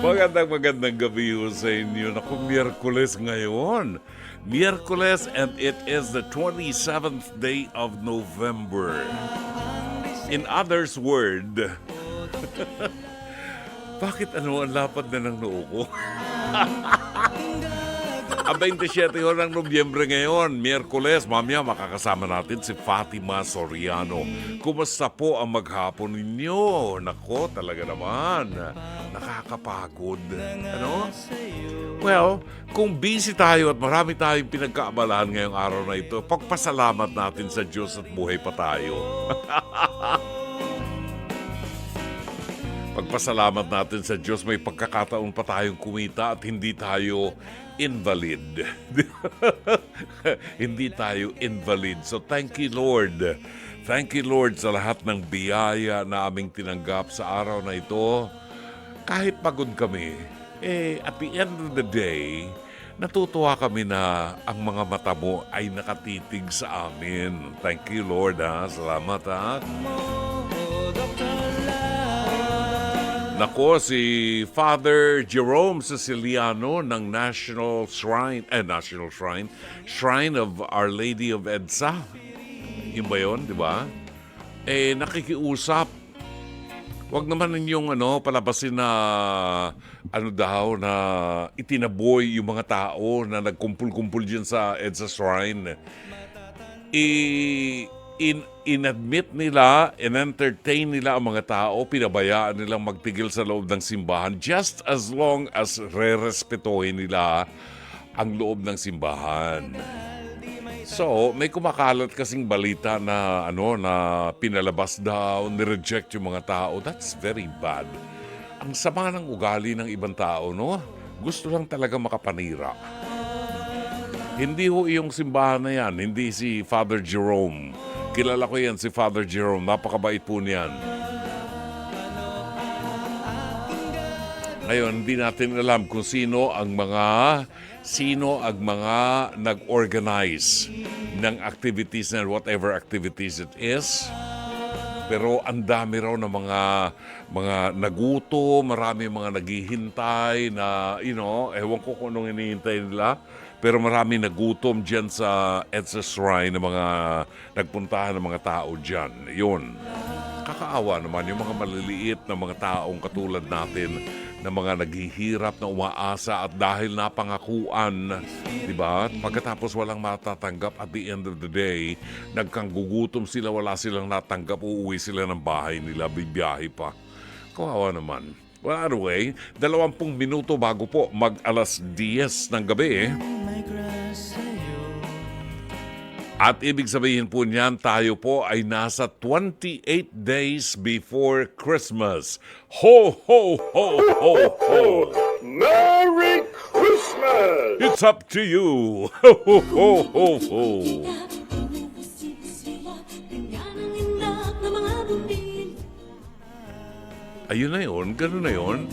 Magandang gabi ho sa inyo. Naku, Miyerkules ngayon. Miyerkules, and it is the 27th day of November. In others' word, bakit ang lapad na ng noo ko? Ang 27 ho ng Nobyembre ngayon, Miyerkules. Mamaya makakasama natin si Fatima Soriano. Kumusta po ang maghapon ninyo? Nako, talaga naman. Nakakapagod. Ano? Well, kung busy tayo at marami tayong pinagkaabalahan ngayong araw na ito, pagpasalamat natin sa Diyos at buhay pa tayo. Pagpasalamat natin sa Diyos, may pagkakataon pa tayong kumita at hindi tayo invalid. Hindi tayo invalid. So thank you, Lord. Thank you, Lord, sa lahat ng biyaya na aming tinanggap sa araw na ito. Kahit pagod kami, at the end of the day, natutuwa kami na ang mga mata mo ay nakatitig sa amin. Thank you, Lord. Salamat, Nako, si Father Jerome Siciliano ng Shrine of Our Lady of Edsa. Yun ba yun, di ba? Nakikiusap. Huwag naman ninyong palabasin na na itinaboy yung mga tao na nagkumpul-kumpul dyan sa Edsa Shrine. In-admit nila, in-entertain nila ang mga tao, pinabayaan nilang magtigil sa loob ng simbahan just as long as re-respetuhin nila ang loob ng simbahan. So, may kumakalat kasing balita na na pinalabas daw, nireject yung mga tao. That's very bad. Ang sama ng ugali ng ibang tao, no? Gusto lang talaga makapanira. Hindi ho yung simbahan na yan, hindi si Father Jerome. Kilala ko yan, si Father Jerome. Napakabait po niyan. Ngayon, hindi natin alam kung sino ang mga nag-organize ng activities na whatever activities it is. Pero ang dami raw ng mga naguto, marami mga naghihintay na, ewan ko kung anong hinihintay nila. Pero marami nagutom dyan sa Edsa Shrine ng mga nagpuntahan ng mga tao dyan. Yun. Kakaawa naman yung mga maliliit na mga taong katulad natin na mga naghihirap na umaasa at dahil napangakuan, di ba? Pagkatapos walang matatanggap at the end of the day, nagkanggugutom sila, wala silang natanggap, uuwi sila ng bahay nila, bibiyahe pa. Kawawa naman. Well, anyway, 20 minuto bago po mag-alas 10 ng gabi. At ibig sabihin po niyan, tayo po ay nasa 28 days before Christmas. Ho, ho, ho, ho, ho! Merry Christmas! It's up to you! Ho, ho, ho, ho, ho! Ayun na yun, gano'n na yun.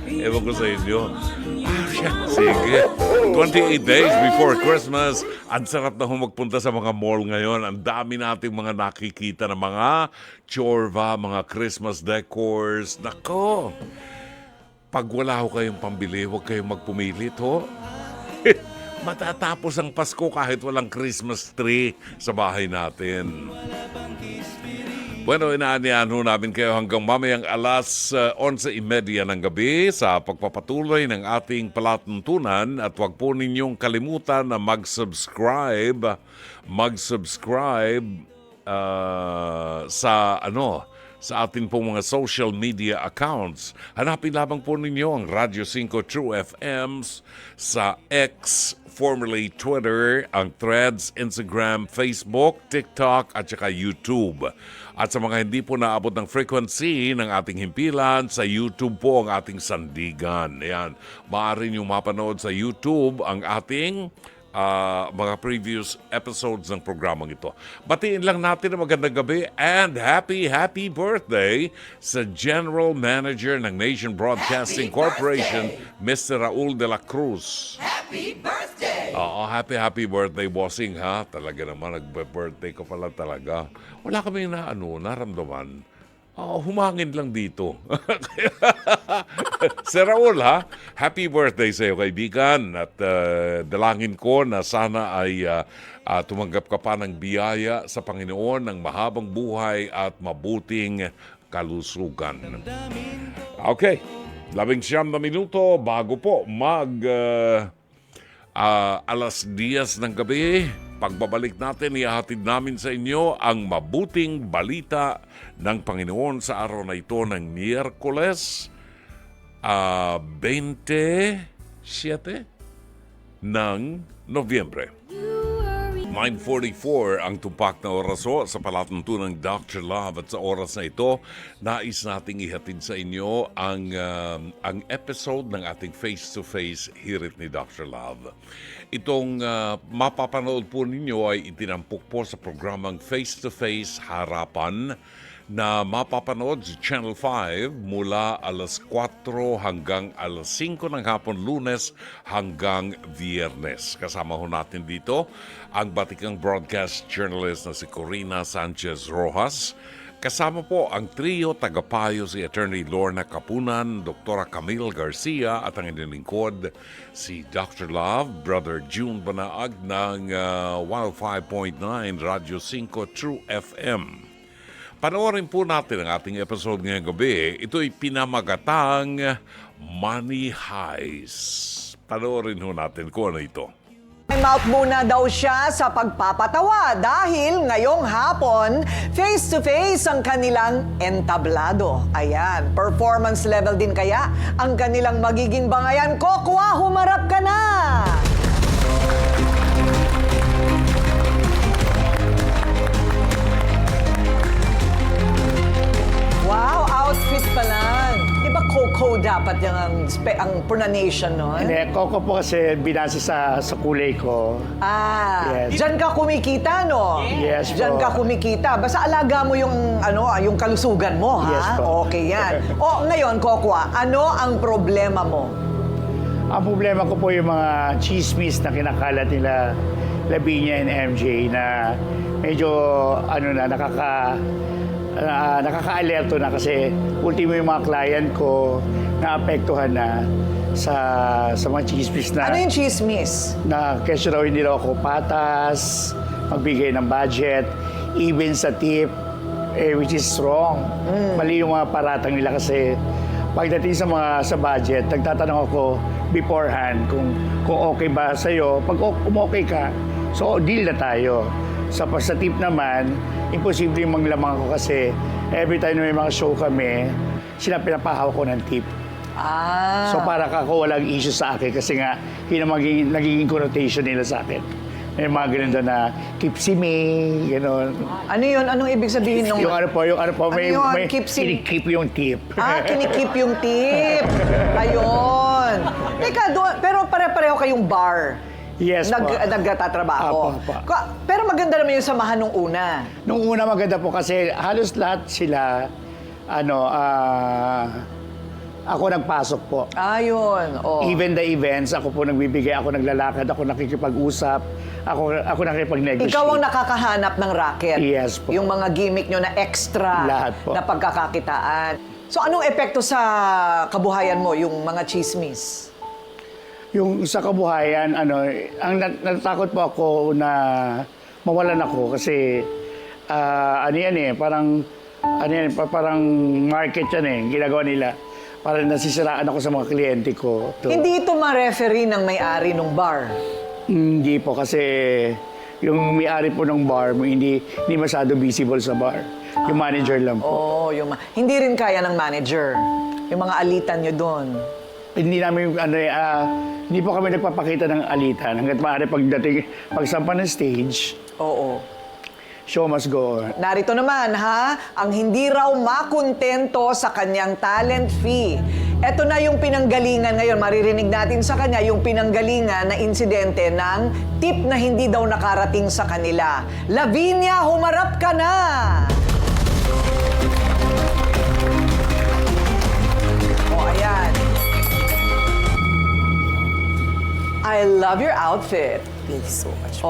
Ewan ko sa inyo. Sige. 28 days before Christmas. Ang sarap na magpunta sa mga mall ngayon. Ang dami nating mga nakikita na mga chorva, mga Christmas decors. Nako! Pag wala ho kayong pambili, huwag kayong magpumilit, ho. Matatapos ang Pasko kahit walang Christmas tree sa bahay natin. Bueno, inaanihan ho namin kayo hanggang mamayang alas 11:30 ng gabi sa pagpapatuloy ng ating palatuntunan at huwag po ninyong kalimutan na mag-subscribe sa ating pong mga social media accounts. Hanapin lamang po ninyo ang Radyo 5 True FMs sa X, formerly Twitter, ang Threads, Instagram, Facebook, TikTok at saka YouTube. At sa mga hindi po naabot ng frequency ng ating himpilan, sa YouTube po ang ating sandigan. Ayan, maaari nyo mapanood sa YouTube ang ating mga previous episodes ng programang ito. Batiin lang natin ang magandang gabi and happy birthday sa General Manager ng Nation Broadcasting Corporation, Mr. Raul de la Cruz. Happy birthday! Oo, happy birthday, bossing, ha? Talaga naman, nag-birthday ko pala talaga. Wala kaming naramdaman. Humangin lang dito. Sir Raul, ha? Happy birthday sa iyo, kaibigan. At dalangin ko na sana ay tumanggap ka pa ng biyaya sa Panginoon ng mahabang buhay at mabuting kalusugan. Okay, 19 na minuto bago po alas 10 ng gabi. Pagbabalik natin, ihahatid namin sa inyo ang mabuting balita ng Panginoon sa araw na ito ng Miyerkules, 27 ng Nobyembre. 9:44 ang tumpak na oraso sa palatuntunang Dr. Love, at sa oras na ito, nais nating ihatid sa inyo ang episode ng ating face-to-face hirit ni Dr. Love. Itong mapapanood po ninyo ay itinampok po sa programang Face-to-Face Harapan na mapapanood sa Channel 5 mula alas 4 hanggang alas 5 ng hapon, Lunes hanggang Viernes. Kasama ho natin dito ang batikang broadcast journalist na si Corina Sanchez Rojas. Kasama po ang trio tagapayo si Attorney Lorna Capunan, Dr. Camille Garcia at ang inilingkod si Dr. Love, Brother June Banaag ng 105.9 Radyo 5 True FM. Panoorin po natin ang ating episode ngayong gabi. Ito'y pinamagatang Money Heist. Panoorin ho natin kung ano ito. Time out muna daw siya sa pagpapatawa dahil ngayong hapon, face-to-face ang kanilang entablado. Ayan, performance level din kaya ang kanilang magiging bangayan. Kokwa, humarap ka na! Wow, outfit pa lang. Di ba Coco dapat yung ang pronunciation nun? Hindi, Coco po kasi binase sa kulay ko. Yes. Diyan ka kumikita, no? Yes po. Diyan ka kumikita. Basta alaga mo yung, yung kalusugan mo, ha? Yes po. Okay yan. Ngayon, Kokwa, ano ang problema mo? Ang problema ko po yung mga chismis na kinakalat nila Lavinia and MJ na medyo nakaka-alerto na kasi ultimo yung mga client ko naapektuhan na sa mga chismis na... Ano yung chismis? Na kesyo raw hindi raw ako patas, magbigay ng budget, even sa tip, which is wrong. Mali yung mga paratang nila kasi pagdating sa budget, nagtatanong ako beforehand kung okay ba sa'yo. Pag okay ka, so deal na tayo. Sa tip naman, imposible yung manglamang ako kasi every time na may mga show kami, sila pinapahawak ko ng tip. So para ako walang issue sa akin kasi nga yun ang nagiging connotation nila sa akin. May mga ganun doon na keep si me, gano'n. Ano yun? Anong ibig sabihin nung... Yung ano po, may keep si... kinikip yung tip. Kinikip yung tip. Ayun. Teka, pero pare-pareho kayong bar. Yes po. Nagtatrabaho. Apo. Pero maganda naman yung samahan nung una. Nung una maganda po kasi halos lahat sila, ako nagpasok po. Ayun. Even the events, ako po nagbibigay, ako naglalakad, ako nakikipag-usap, ako nakikipag-negotiate. Ikaw ang nakakahanap ng racket. Yes po. Yung mga gimmick nyo na extra Lahat po. na pagkakakitaan. So anong epekto sa kabuhayan mo, yung mga chismis? Yung sa kabuhayan, ang natatakot po ako na mawalan ako kasi parang market yan ginagawa nila. Parang nasisiraan ako sa mga kliyente ko. Hindi ito ma-referee ng may-ari ng bar. Hindi po kasi yung may-ari po ng bar, hindi masyado visible sa bar. Yung manager lang po. Hindi rin kaya ng manager. Yung mga alitan nyo doon. Hindi namin, hindi po kami nagpapakita ng alitan. Hanggat maaari pagsampa ng stage, show must go on. Narito naman, ang hindi raw makontento sa kanyang talent fee. Ito na yung pinanggalingan ngayon. Maririnig natin sa kanya yung pinanggalingan na insidente ng tip na hindi daw nakarating sa kanila. Lavinia, humarap ka na! Ayan. I love your outfit. Thank you so much.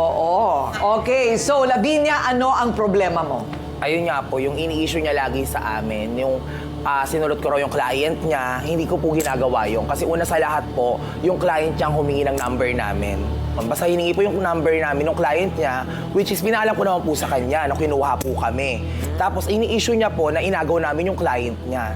Okay, so Lavinia, ano ang problema mo? ayun nga po, yung ini-issue niya lagi sa amin, yung sinulot ko raw yung client niya, hindi ko po ginagawa yun. Kasi una sa lahat po, yung client niya ang humingi ng number namin. Basta hiningi po yung number namin ng client niya, which is pinaalam ko naman po sa kanya na kinuha po kami. Tapos ini-issue niya po na inagaw namin yung client niya.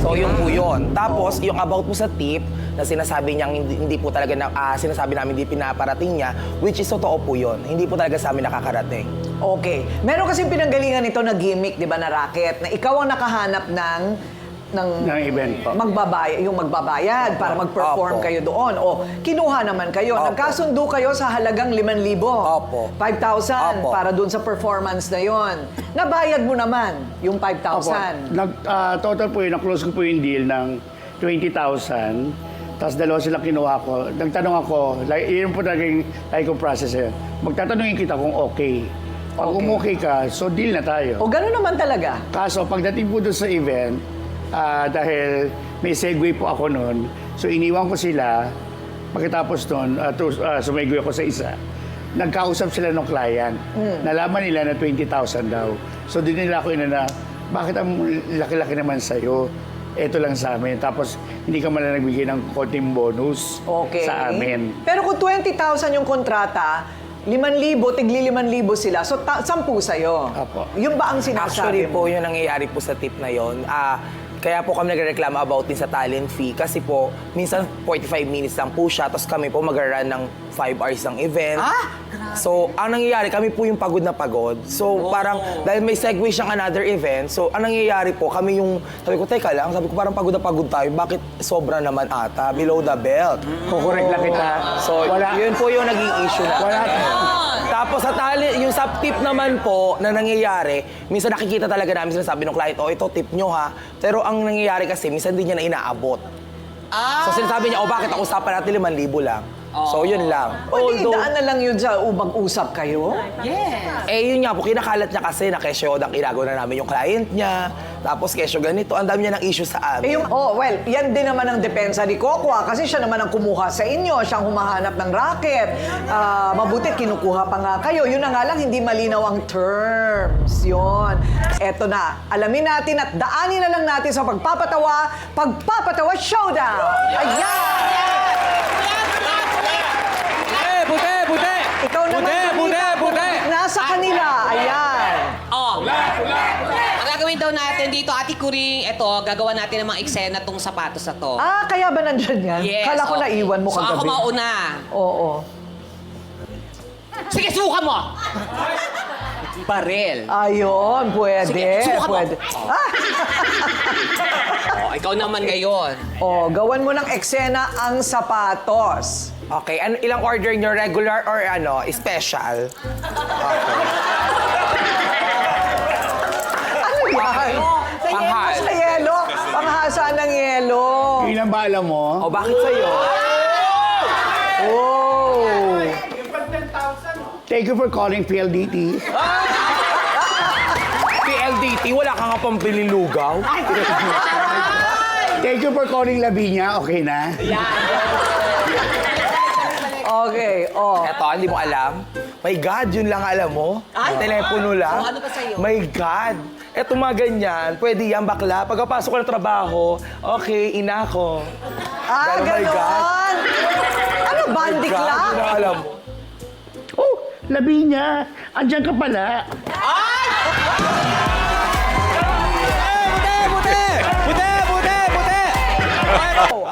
So yun po yun. Tapos yung about po sa tip, na sinasabi niyang hindi po talaga, sinasabi namin hindi pinaparating niya, which is totoo po yun. Hindi po talaga sa amin nakakarating. Okay. Meron kasing pinanggalingan nito na gimmick, di ba, na racket, na ikaw ang nakahanap ng Ng event po. magbabayad para mag-perform Opo. kayo doon. O, kinuha naman kayo. Opo. Nagkasundo kayo sa halagang 5,000. Opo. 5,000 Opo. para doon sa performance na yon. Nabayad mo naman yung 5,000. Total po yun, na-close ko po yung deal ng 20,000. Tapos dalawa sila kinuha ko. Nagtanong ako, yun po talagang kong process yun. Magtatanungin kita kung okay. Pag okay ka, so deal na tayo. O, gano'n naman talaga. Kaso pagdating po doon sa event, dahil may segue po ako noon, so iniwan ko sila. Pagkatapos noon, sumegue ako sa isa. Nagkausap sila ng client. Nalaman nila na 20,000 daw. So din nila ako inana, bakit ang laki-laki naman sa'yo? Ito lang sa amin. Tapos hindi ka man lang nagbigay ng konting bonus Okay. sa amin. Pero kung 20,000 yung kontrata, 5,000, tigli 5,000 sila. So, 10 sa'yo. Apo. Yun ba ang Actually sinasabi po, mo? yun ang nangyayari po sa tip na yun. Kaya po kami nagreklamo about din sa talent fee kasi po, minsan 45 minutes lang po siya, tapos kami po mag-run ng 5 hours ng event. So, ang nangyayari, kami po yung pagod na pagod. So, parang, dahil may segue siyang another event, so, ang nangyayari po, kami yung, sabi ko, teka lang, sabi ko, parang pagod na pagod tayo, bakit sobra naman ata, below the belt? Kukorek lang kita. So, yun po yung naging issue na. Wala. Tapos sa yung sa tip naman po na nangyayari, minsan nakikita talaga namin sinasabi ng client, oh, ito tip nyo ha. Pero ang nangyayari kasi, minsan hindi niya na inaabot. So sinasabi niya, oh, bakit ako usapan natin 5,000 lang? So yun lang. Pwede idaan na lang yun sa ubag-usap kayo? Yun nga po, kinakalat niya kasi na kesyo ang ginagawa na namin yung client niya. Tapos kesyo ganito, ang dami niya ng issue sa amin. Yan din naman ang depensa ni Coco kasi siya naman ang kumuha sa inyo, siyang humahanap ng racket. Mabuti kinukuha pa nga kayo. Yun na nga lang, hindi malinaw ang terms. Yun. Eto na, alamin natin at daanin na lang natin sa Pagpapatawa Showdown! Ayan! Puti! Ikaw naman, nasa kanila. Ayan. Ang gagawin daw natin dito, Ate Kuring, ito, gagawa natin ng mga eksena tong sapatos na to. Kaya ba nandyan yan? Yes, Kala ko okay. naiwan mo So ako kagabi. mauna. Oo. Sige, suka mo! Barel. Ayun, pwede. Sige, suka mo. Pwede. Ikaw naman ngayon. Gawan mo ng eksena ang sapatos. Okay, ilang order nyo? Regular or special? Ano yan? Panghal. Sa yelo. Panghasa ng yelo. Ilan ba alam mo? O bakit sa'yo? Oh. Thank you for calling PLDT. PLDT, wala ka nga pang pililugaw? Thank you for calling Lavinia. Okay na? Okay, Eto, hindi mo alam? My God, yun lang alam mo? Telepono lang? Ano ba sa'yo? My God! Eto mga ganyan, pwede yan bakla. Pagkapasok ko ng trabaho, okay, ina ko. Pero my God. ganon. Ano, My bandik God, lang? yun ang alam mo. Oh, Lavinia, andyan ka pala.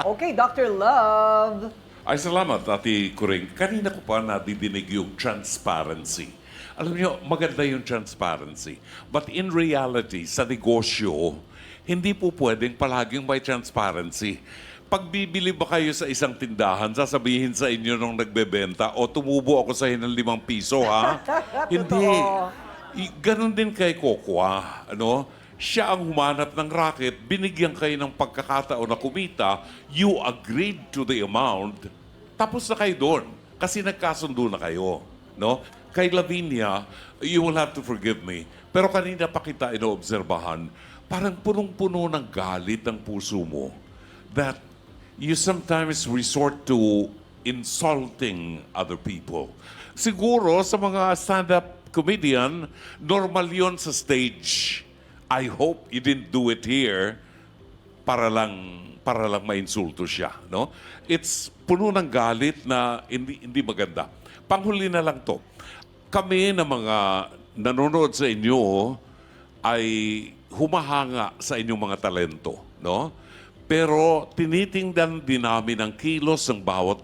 Okay, Dr. Love. Ay, salamat, Ate Kuring. Kanina ko pa nadidinig yung transparency. Alam niyo, maganda yung transparency. But in reality, sa negosyo, hindi po pwedeng palaging may transparency. Pag bibili ba kayo sa isang tindahan, sasabihin sa inyo nung nagbebenta, o tumubo ako sa ng 5 piso, ha? Hindi. Ganon din kay Coco, ano? Siya ang humanap ng racket, binigyan kayo ng pagkakataon na kumita, you agreed to the amount, tapos na kayo doon. Kasi nagkasundo na kayo. No? Kay Lavinia, you will have to forgive me, pero kanina pa kita inoobserbahan, parang punong-puno ng galit ang puso mo that you sometimes resort to insulting other people. Siguro sa mga stand-up comedian, normal yon sa stage. I hope you didn't do it here para lang mainsulto siya, no? It's puno ng galit na hindi maganda. Panghuli na lang to. Kami na mga nanonood sa inyo ay humahanga sa inyong mga talento, no? Pero tinitingnan din namin ang kilos ng bawat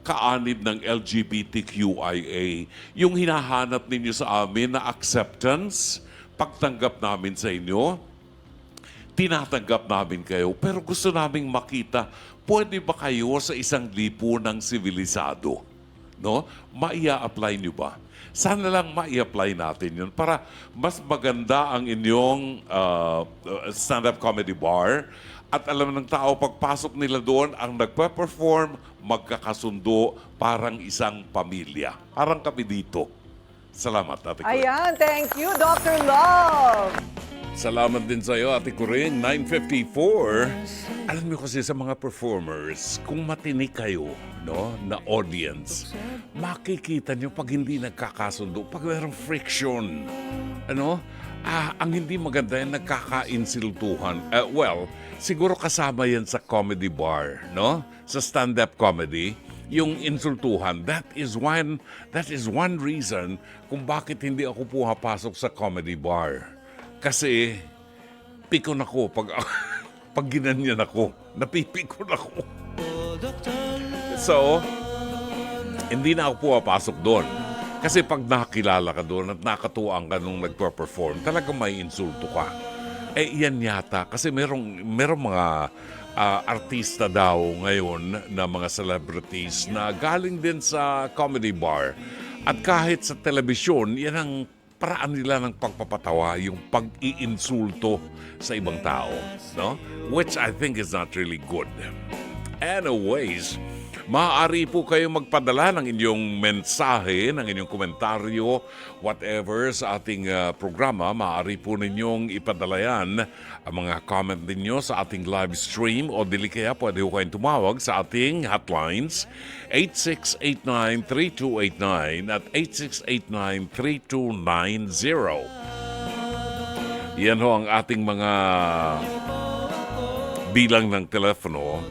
kaanib ng LGBTQIA. Yung hinahanap ninyo sa amin na acceptance, pagtanggap namin sa inyo, tinatanggap namin kayo, pero gusto naming makita, pwede ba kayo sa isang lipunang sibilisado? No? Maia-apply nyo ba? Sana lang maia-apply natin yun para mas maganda ang inyong stand-up comedy bar at alam ng tao pagpasok nila doon, ang nagpe-perform, magkakasundo, parang isang pamilya. Parang kami dito. Salamat, Ate Kuring. Ayan, thank you, Dr. Love. Salamat din sa iyo, Ate Kuring. 9:54. Alam niyo kasi sa mga performers, kung matinik kayo, no, na audience, makikita niyo pag hindi nagkakasundo, pag mayroong friction. Ano? Ang hindi maganda yan, nagkakainsultuhan. Well, siguro kasama yan sa comedy bar, no? Sa stand-up comedy, yung insultuhan. That is one reason kung bakit hindi ako pumapasok sa comedy bar. Kasi pikon ako pag ginanyan ako. Napipikon ako. So, hindi na ako pumapasok doon. Kasi pag nakilala ka doon at nakatuwang ka nung nagpa-perform, talagang may insulto ka. Yan yata. Kasi merong mga artista daw ngayon na mga celebrities na galing din sa comedy bar. At kahit sa telebisyon, yan ang paraan nila ng pagpapatawa, yung pag-iinsulto sa ibang tao. No? Which I think is not really good. Anyways, maaari po kayo magpadala ng inyong mensahe, ng inyong komentaryo, whatever sa ating programa. Maaari po ninyong ipadala yan ang mga comment ninyo sa ating live stream o dili kaya pwede ko kayong tumawag sa ating hotlines 8689-3289 at 8689-3290. Yan ho ang ating mga bilang ng telepono.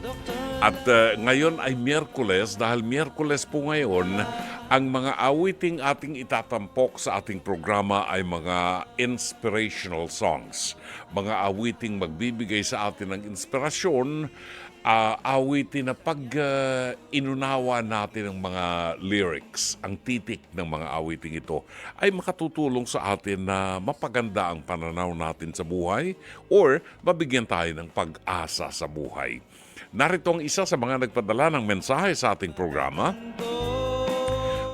At ngayon ay Miyerkules, dahil Miyerkules po ngayon, ang mga awiting ating itatampok sa ating programa ay mga inspirational songs. Mga awiting magbibigay sa atin ng inspirasyon, awitin na pag inunawa natin ang mga lyrics, ang titik ng mga awiting ito, ay makatutulong sa atin na mapaganda ang pananaw natin sa buhay or mabigyan tayo ng pag-asa sa buhay. Narito ang isa sa mga nagpadala ng mensahe sa ating programa.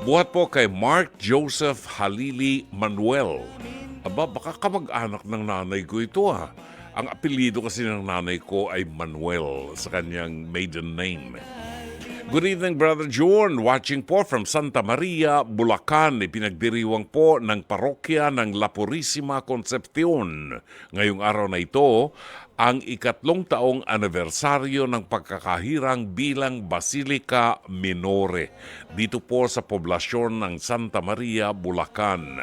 Buhat po kay Mark Joseph Halili Manuel. Aba, baka kamag-anak ng nanay ko ito ha. Ang apelyido kasi ng nanay ko ay Manuel sa kanyang maiden name. Good evening, Brother John. Watching po from Santa Maria, Bulacan. Ipinagdiriwang po ng parokya ng La Purisima Concepcion. Ngayong araw na ito, ang 3 taong anibersaryo ng pagkakahirang bilang Basilica Minore. Dito po sa poblasyon ng Santa Maria, Bulacan.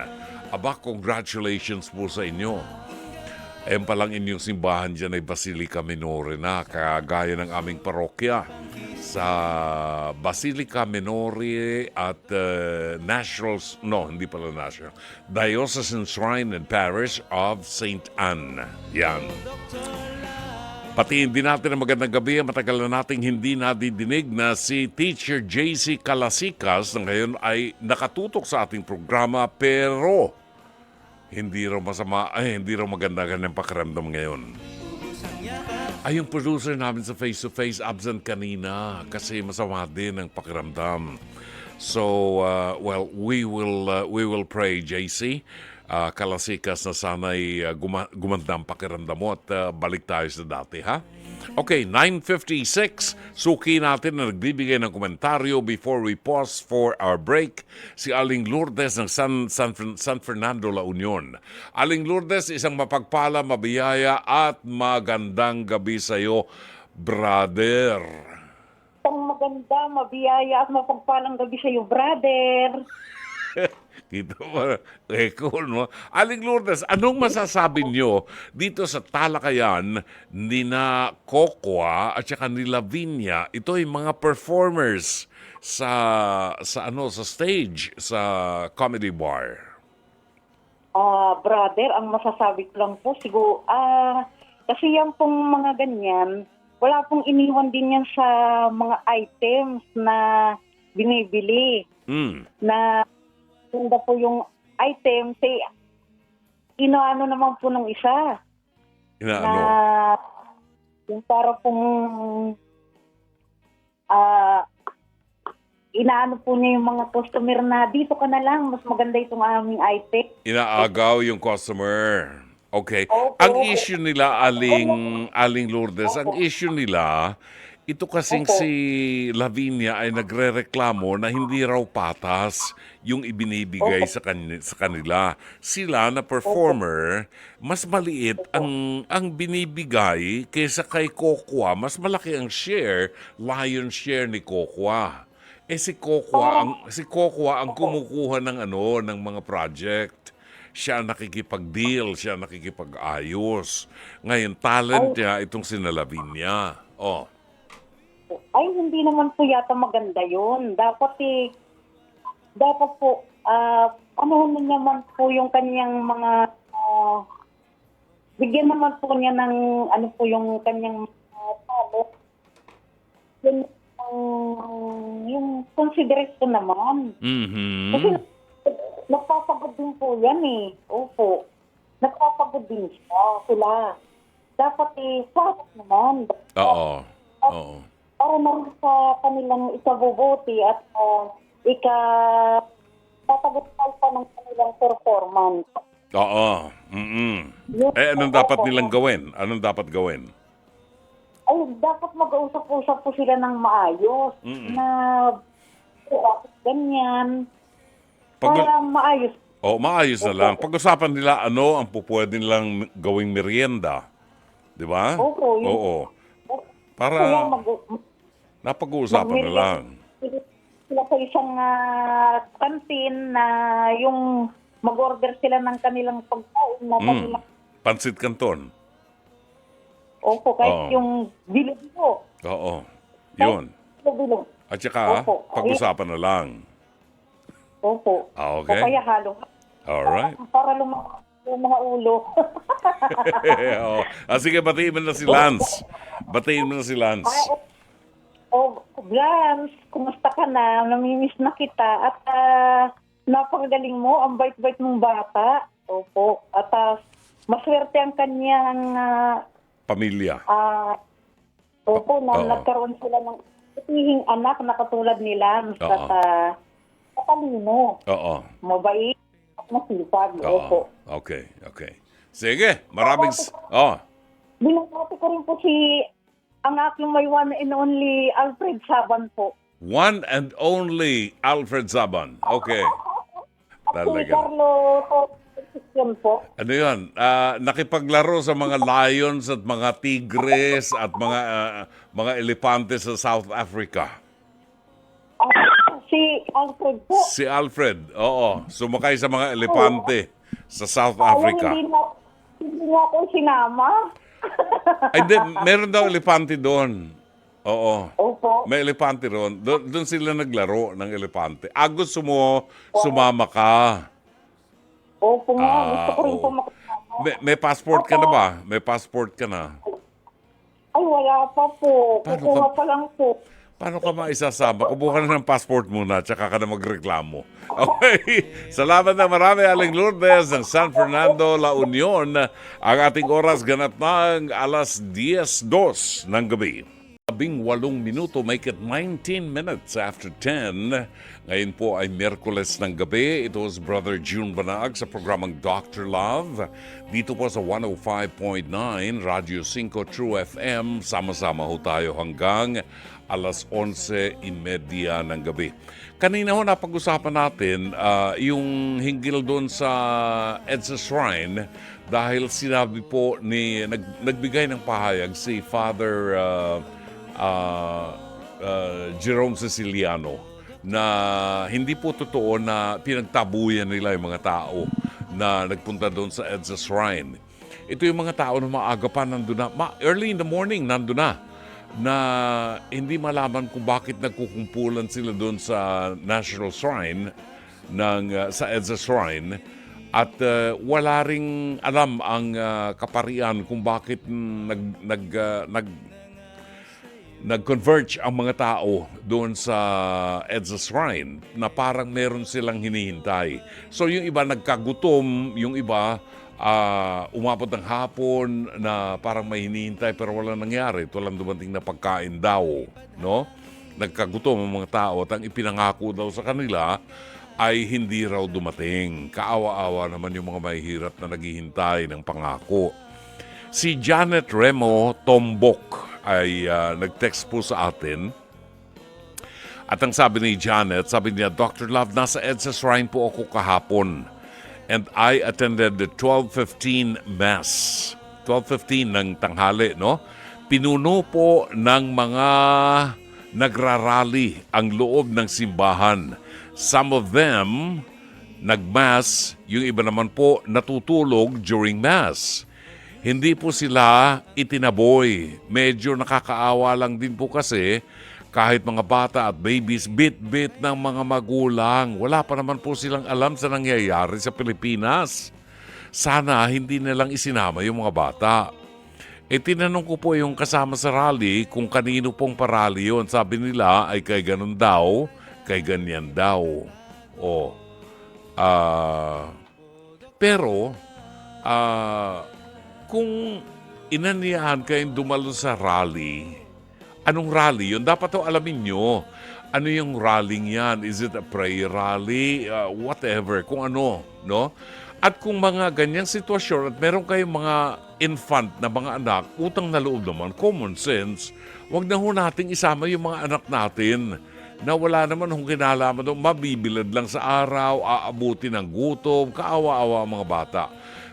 Aba, congratulations po sa inyo. Ayan palang inyong simbahan dyan ay Basilica Minore na, kagaya ng aming parokya sa Basilica Minore at Diocesan Shrine and Parish of St. Anne. Yan. Patiin din natin ang magandang gabi. Matagal na nating hindi nadidinig na si Teacher JC Calasikas na ngayon ay nakatutok sa ating programa pero hindi raw maganda kanyang pakiramdam ngayon. Ay, yung producer namin sa face-to-face absent kanina kasi masama din ang pakiramdam. So, we will pray, JC. Kalasikas na sana'y gumanda ang pakiramdam mo at balik tayo sa dati, ha? Okay, 9:56. Suki natin na nagbibigay ng komentaryo before we pause for our break. Si Aling Lourdes ng San Fernando, La Union. Aling Lourdes, isang mapagpala, mabiyaya at magandang gabi sa iyo, brother. Isang maganda, mabiyaya at mapagpalang gabi sa iyo, brother. Kita mo? Eh, cool, no? Aling Lourdes, anong masasabi nyo dito sa talakayan ni na Kokwa at saka ni Lavinia? Ito ay mga performers sa stage, sa comedy bar. Brother, ang masasabi ko lang po, siguro, kasi yan pong mga ganyan, wala pong iniwan din yan sa mga items na binibili. Na ganda po yung items, inaano naman po ng isa. Inaano? Na yung para pong inaano po niya yung mga customer na dito ka na lang, mas maganda itong aming item. Inaagaw yung customer. Okay. Opo. Ang issue nila, Aling Lourdes, ang issue nila, ito kasing Opo. si Lavinia ay nagrereklamo na hindi raw patas yung ibinibigay sa kanila. Sila na performer, mas maliit ang binibigay kaysa kay Kokwa. Mas malaki ang share, lion share ni Kokwa. Si Kokwa ang kumukuha ng mga project. Siya ang nakikipag-deal, siya ang nakikipag-ayos. Ngayon, talent niya itong sinalabin niya. Oh. Ay, hindi naman po yata maganda yun. Dapat po, ano naman po yung kanyang mga, bigyan naman po niya ng, ano po yung kanyang, yung consideration naman. Mhm. Kasi nagpapagod din po yan eh. Opo. Nagpapagod din sila. Dapat sapat naman. Oo. Oo. Para naman sa kanilang ikabubuti at tatagumpay pa ng kanilang performance. Oo. Anong dapat nilang gawin? Anong dapat gawin? Ay, dapat mag-usap-usap po sila ng maayos. Na ganyan. Para maayos. Maayos na lang. Pag-usapan nila ano ang pupwede nilang gawing merienda. Di ba? Opo. Oo. Para napag-uusapan na lang. Sila sa isang kantin na yung mag-order sila ng kanilang pagkain na kanilang. Pansit Canton. Opo, kahit yung bilo-bilo. Oo. Yun. Bilo-bilo. At saka, Opo. pag-usapan na lang. Opo. Okay. O kaya halo. Alright. Para lumakas yung mga ulo. Oo. Sige, batiin mo na si Lance. Batiin mo na si Lance. Lance, kumusta ka na? Namimiss na kita. At napakagaling mo. Ang bait-bait mong bata. Opo. At maswerte ang kanyang Pamilya. opo, na Oo. nagkaroon sila ng itihing anak na katulad ni Lance. Oo. At katalino. Oo. Mabait. Masipag. Opo. Okay. Sige, maraming... Binabati ko rin po ang aking may one and only Alfred Saban po. One and only Alfred Saban. Okay. Si Talaga. Carlo yun po. Ano yun? Nakipaglaro sa mga lions at mga tigres at mga elepante sa South Africa. Si Alfred po. Si Alfred, oo. Sumakay sa mga elepante sa South Africa. Hindi nga ako sinama. Ay, meron daw elepante doon. Oo. Opo. May elepante ron. Doon sila naglaro ng elepante. Gusto mo sumama ka. Opo nga. Gusto ko rin oo. po makasama. May passport ka na ba? May passport ka na. Ay, wala pa po. Paano Kukuha ka- pa lang po. Paano ka maisasama? Kubuha na ng passport muna, tsaka ka na magreklamo. Okay. Salamat na marami, Aling Lourdes ng San Fernando, La Union. Ang ating oras ganap ng alas 10:02 ng gabi. 18 minuto, make it 19 minutes after 10. Ngayon po ay Miyerkules ng gabi. Ito is Brother June Banag sa programang Dr. Love. Dito po sa 105.9 Radio 5 True FM. Sama-sama ho tayo hanggang alas 11:30 ng gabi. Kanina ho napag-usapan natin yung hinggil doon sa EDSA Shrine dahil sinabi po nagbigay ng pahayag si Father Jerome Siciliano na hindi po totoo na pinagtabuyan nila yung mga tao na nagpunta doon sa EDSA Shrine. Ito yung mga tao na maaga pa nandun na, early in the morning nandun na hindi malaman kung bakit nagkukumpulan sila doon sa National Shrine sa EDSA Shrine at wala ring alam ang kaparian kung bakit nag-converge ang mga tao doon sa EDSA Shrine na parang meron silang hinihintay. So yung iba nagkagutom, yung iba umabot ng hapon na parang may hinihintay pero wala nangyari. Walang dumating na pagkain daw. No? Nagkagutom ang mga tao at ang ipinangako daw sa kanila ay hindi raw dumating. Kaawa-awa naman yung mga mahihirap na naghihintay ng pangako. Si Janet Remo Tombok ay nag-text po sa atin. At ang sabi ni Janet, sabi niya, Dr. Love, nasa EDSA Shrine po ako kahapon. And I attended the 12:15 Mass. 12:15 ng tanghali, no? Pinuno po ng mga nagrarally ang loob ng simbahan. Some of them nag-mass, yung iba naman po natutulog during Mass. Hindi po sila itinaboy. Medyo nakakaawa lang din po kasi kahit mga bata at babies, bit-bit ng mga magulang. Wala pa naman po silang alam sa nangyayari sa Pilipinas. Sana hindi nilang isinama yung mga bata. Tinanong ko po yung kasama sa rally kung kanino pong parally yun. Sabi nila ay kay ganun daw, kay ganyan daw. Pero, kung inaniyahan kayong dumalo sa rally, anong rally yun? Dapat to alamin nyo. Ano yung rallying yan? Is it a prayer rally? Whatever. Kung ano, no? At kung mga ganyang sitwasyon at meron kayong mga infant na mga anak, utang na loob naman, common sense, wag na ho nating isama yung mga anak natin na wala naman hong kinalaman doon, mabibilad lang sa araw, aabuti ng gutom, kaawa-awa ang mga bata.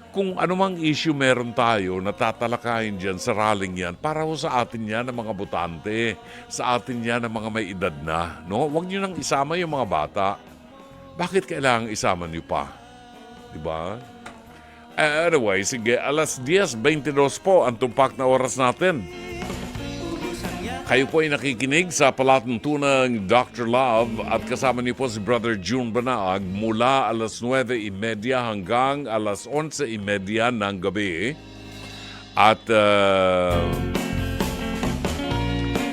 Kung anumang issue meron tayo na tatalakayin dyan sa rallying yan, para ho sa atin yan ng mga botante, sa atin yan ng mga may edad na. No? Huwag nyo nang isama yung mga bata. Bakit kailangang isama nyo pa? Diba? Anyway, sige, alas 10:22 po ang tumpak na oras natin. Kayo po ay nakikinig sa palatuntunang Dr. Love at kasama niyo po si Brother June Banaag mula alas 9:30 hanggang alas 11:30 ng gabi. At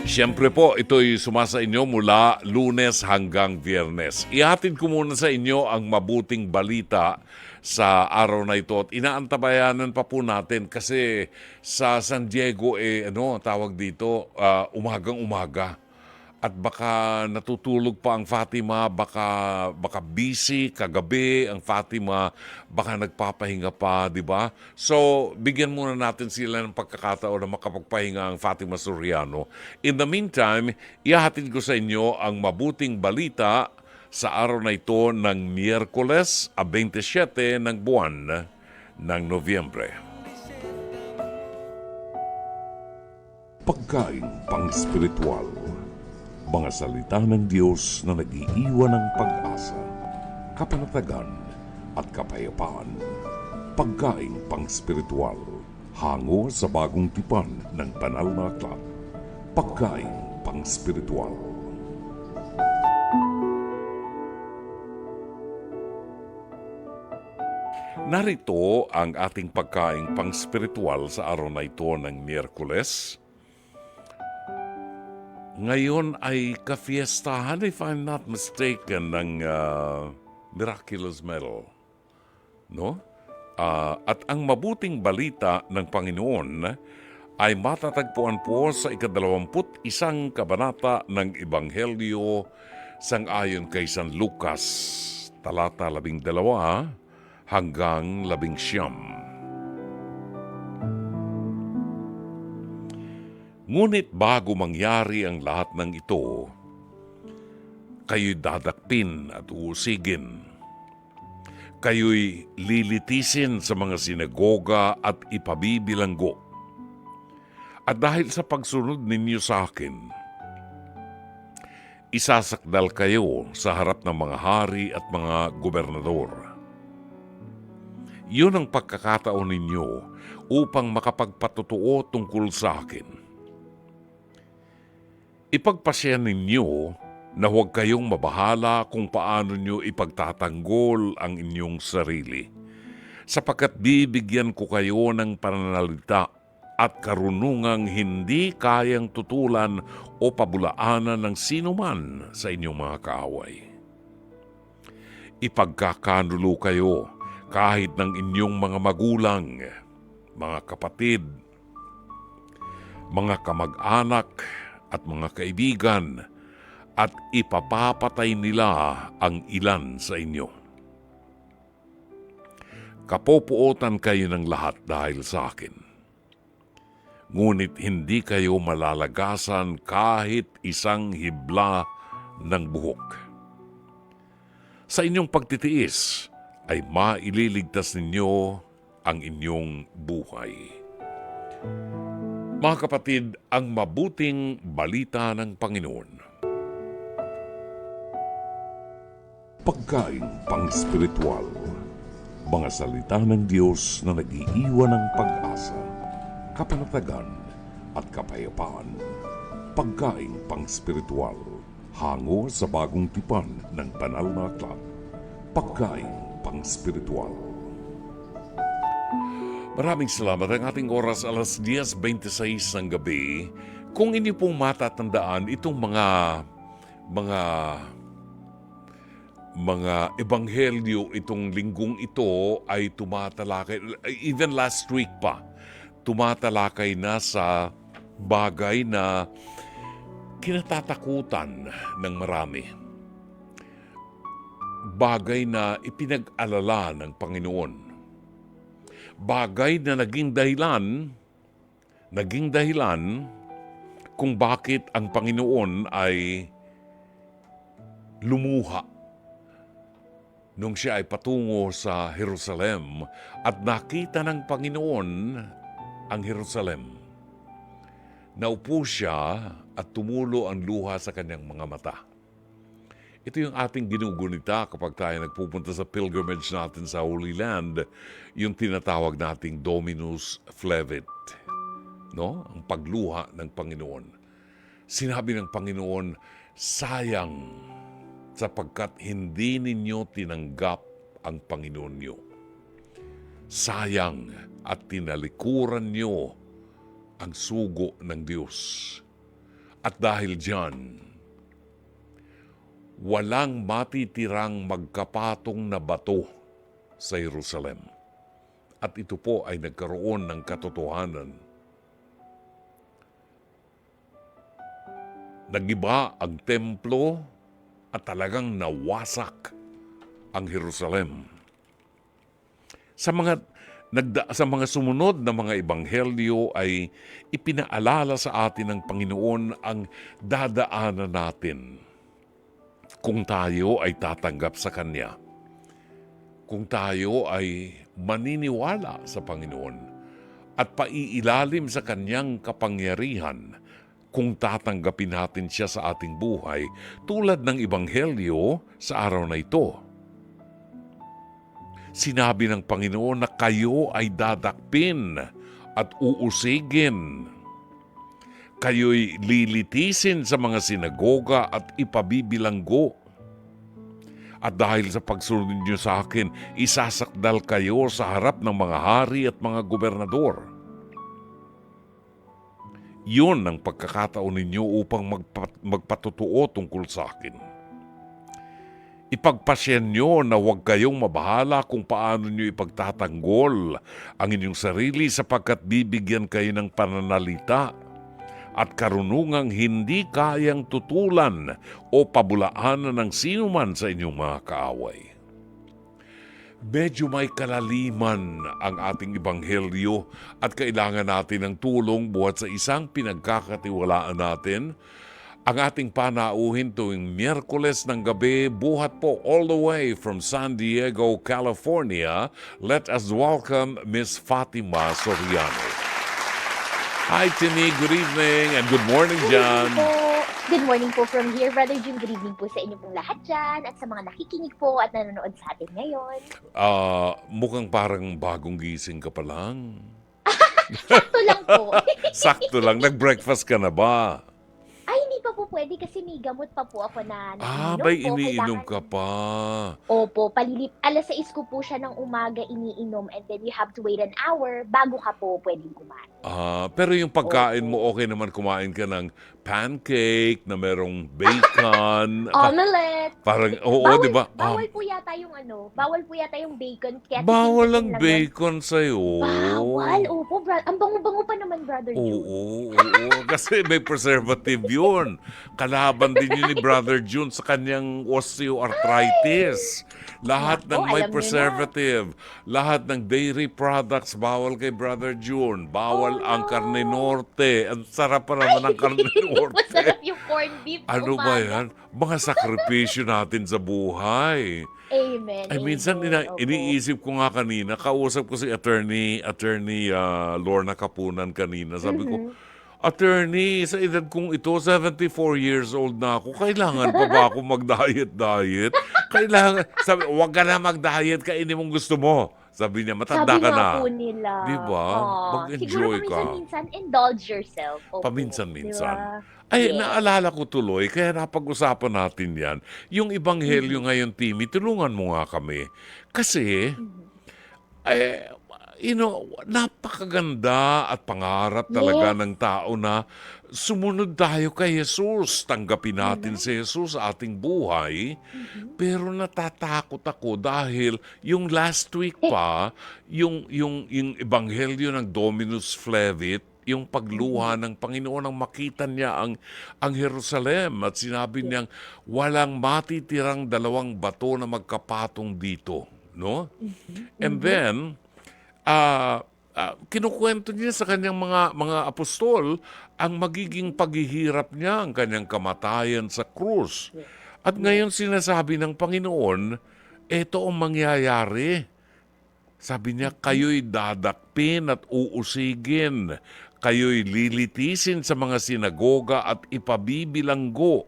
siyempre po, ito'y sumasa inyo mula Lunes hanggang Biyernes. Ihatid ko muna sa inyo ang mabuting balita sa araw na ito at inaantabayanan pa po natin kasi sa San Diego tawag dito umagang-umaga at baka natutulog pa ang Fatima, baka busy kagabi ang Fatima, baka nagpapahinga pa, di ba? So bigyan muna natin sila ng pagkakataon na makapagpahinga ang Fatima Soriano. In the meantime, ihahatid ko sa inyo ang mabuting balita sa araw na ito ng Miyerkules, 27 ng buwan ng Nobyembre. Pagkain pang-spiritual. Mga salita ng Diyos na nag-iiwan ng pag-asa, kapanatagan at kapayapaan. Pagkain pang-spiritual. Hango sa bagong tipan ng banal na aklat. Pagkain pang-spiritual. Narito ang ating pagkaing pang-spiritual sa araw na ito ng Miyerkules. Ngayon ay kafiestahan, if I'm not mistaken, ng Miraculous Medal. No? At ang mabuting balita ng Panginoon ay matatagpuan po sa 21 kabanata ng Ebanghelyo sang-ayon kay San Lucas, talata 12 hanggang 19. Ngunit bago mangyari ang lahat ng ito, kayo'y dadakpin at uusigin. Kayo'y lilitisin sa mga sinagoga at ipabibilanggo. At dahil sa pagsunod ninyo sa akin, isasakdal kayo sa harap ng mga hari at mga gobernador. Yun ang pagkakataon ninyo upang makapagpatotoo tungkol sa akin. Ipagpasya ninyo na huwag kayong mabahala kung paano nyo ipagtatanggol ang inyong sarili, sapagkat bibigyan ko kayo ng pananalita at karunungang hindi kayang tutulan o pabulaanan ng sino man sa inyong mga kaaway. Ipagkakanulo kayo kahit ng inyong mga magulang, mga kapatid, mga kamag-anak at mga kaibigan, at ipapapatay nila ang ilan sa inyo. Kapopuotan kayo ng lahat dahil sa akin. Ngunit hindi kayo malalagasan kahit isang hibla ng buhok. Sa inyong pagtitiis ay maililigtas ninyo ang inyong buhay. Mga kapatid, ang mabuting balita ng Panginoon. Pagkain pang-spiritual. Mga salita ng Diyos na nag-iiwan ng pag-asa, kapanatagan at kapayapaan. Pagkain pang-spiritual. Hango sa bagong tipan ng banal na aklat. Pagkain pang-spiritual. Maraming salamat. Ang ating oras alas 10:26 ng gabi. Kung inyo pong matatandaan itong mga ebanghelyo itong linggong ito ay tumatalakay, even last week pa, tumatalakay na sa bagay na kinatatakutan ng marami. Bagay na ipinag-alala ng Panginoon. Bagay na naging dahilan kung bakit ang Panginoon ay lumuha nung siya ay patungo sa Jerusalem at nakita ng Panginoon ang Jerusalem. Naupo siya at tumulo ang luha sa kanyang mga mata. Ito yung ating ginugunita kapag tayo nagpupunta sa pilgrimage natin sa Holy Land, yung tinatawag nating Dominus Flevit, no? Ang pagluha ng Panginoon. Sinabi ng Panginoon, sayang sapagkat hindi ninyo tinanggap ang Panginoon niyo. Sayang at tinalikuran niyo ang sugo ng Diyos. At dahil diyan, walang matitirang magkapatong na bato sa Jerusalem. At ito po ay nagkaroon ng katotohanan. Nagiba ang templo at talagang nawasak ang Jerusalem. Sa mga sumunod na mga ebanghelyo ay ipinaalala sa atin ng Panginoon ang dadaanan natin kung tayo ay tatanggap sa Kanya. Kung tayo ay maniniwala sa Panginoon at paiilalim sa Kanyang kapangyarihan, kung tatanggapin natin siya sa ating buhay tulad ng ebanghelyo sa araw na ito. Sinabi ng Panginoon na kayo ay dadakpin at uusigin. Kayo'y lilitisin sa mga sinagoga at ipabibilanggo. At dahil sa pagsunod niyo sa akin, isasakdal kayo sa harap ng mga hari at mga gobernador. Yun ang pagkakataon ninyo upang magpatotoo tungkol sa akin. Ipagpasyan nyo na huwag kayong mabahala kung paano nyo ipagtatanggol ang inyong sarili sapagkat bibigyan kayo ng pananalita at karunungang hindi kayang tutulan o pabulaanan ng sino man sa inyong mga kaaway. Medyo may kalaliman ang ating ebanghelyo at kailangan natin ng tulong buhat sa isang pinagkakatiwalaan natin. Ang ating panauhin tuwing Miyerkules ng gabi, buhat po all the way from San Diego, California. Let us welcome Miss Fatima Soriano. Hi, Tini. Good evening and good morning, Jan. Good morning po from here, Brother June. Good evening po sa inyo pong lahat dyan at sa mga nakikinig po at nanonood sa atin ngayon. Mukhang parang bagong gising ka pa lang. Sakto lang po. Sakto lang. Nag-breakfast ka na ba? Ay, hindi pa po pwede kasi may gamot pa po ako na May po. iniinom Kailangan- ka pa. Opo, alas 6 ko po siya ng umaga iniinom and then you have to wait an hour bago ka po pwedeng kumain. Pero yung pagkain mo, okay naman kumain ka ng pancake na merong bacon. Omelette! Parang, oo, di ba? Bawal po yata yung bawal po yata yung bacon. Kaya Bawal ang tikim-tikim lang yun. bacon sa'yo. Bawal, opo. Ang bango-bango pa naman, Brother June. Oo. Kasi may preservative yun. Kalaban din yun ni Brother June sa kanyang osteoarthritis. Lahat ng Nako, may alam niyo preservative, lahat ng dairy products, bawal kay Brother June. Bawal ang karne norte. Ang sarap pa naman ang karne norte. Masarap yung corned beef. Ano ba yan? Mga sakripisyo natin sa buhay. Amen. Ay, minsan Opo. iniisip ko nga kanina, kausap ko si attorney Lorna Kapunan kanina. Sabi ko, attorney, sa edad kong ito, 74 years old na ako, kailangan pa ba ako mag-diet? Kailangan, sabi, huwag ka na mag-diet, kainin mong gusto mo. Sabi niya, matanda Sabi ka nga na. po nila. Di ba? Mag-enjoy siguro ka. Paminsan-minsan, indulge yourself. Opo. Paminsan-minsan. Di ba? Ay, Yes. naalala ko tuloy, kaya napag-usapan natin yan. Yung Ebanghelyo ngayon, Timmy, tulungan mo nga kami. Kasi, napakaganda at pangarap talaga Yes. ng tao na sumunod tayo kay Jesus. Tanggapin natin si Jesus sa ating buhay. Pero natatakot ako dahil yung last week pa, yung Ebanghelyo ng Dominus Flevit, yung pagluha ng Panginoon ang makita niya ang Jerusalem at sinabi niyang walang matitirang dalawang bato na magkapatong dito, no? And then kinukwento niya sa kanyang mga apostol ang magiging paghihirap niya, ang kanyang kamatayan sa krus. At ngayon sinasabi ng Panginoon, ito ang mangyayari. Sabi niya, kayo'y dadakpin at uusigin. Kayo'y lilitisin sa mga sinagoga at ipabibilanggo.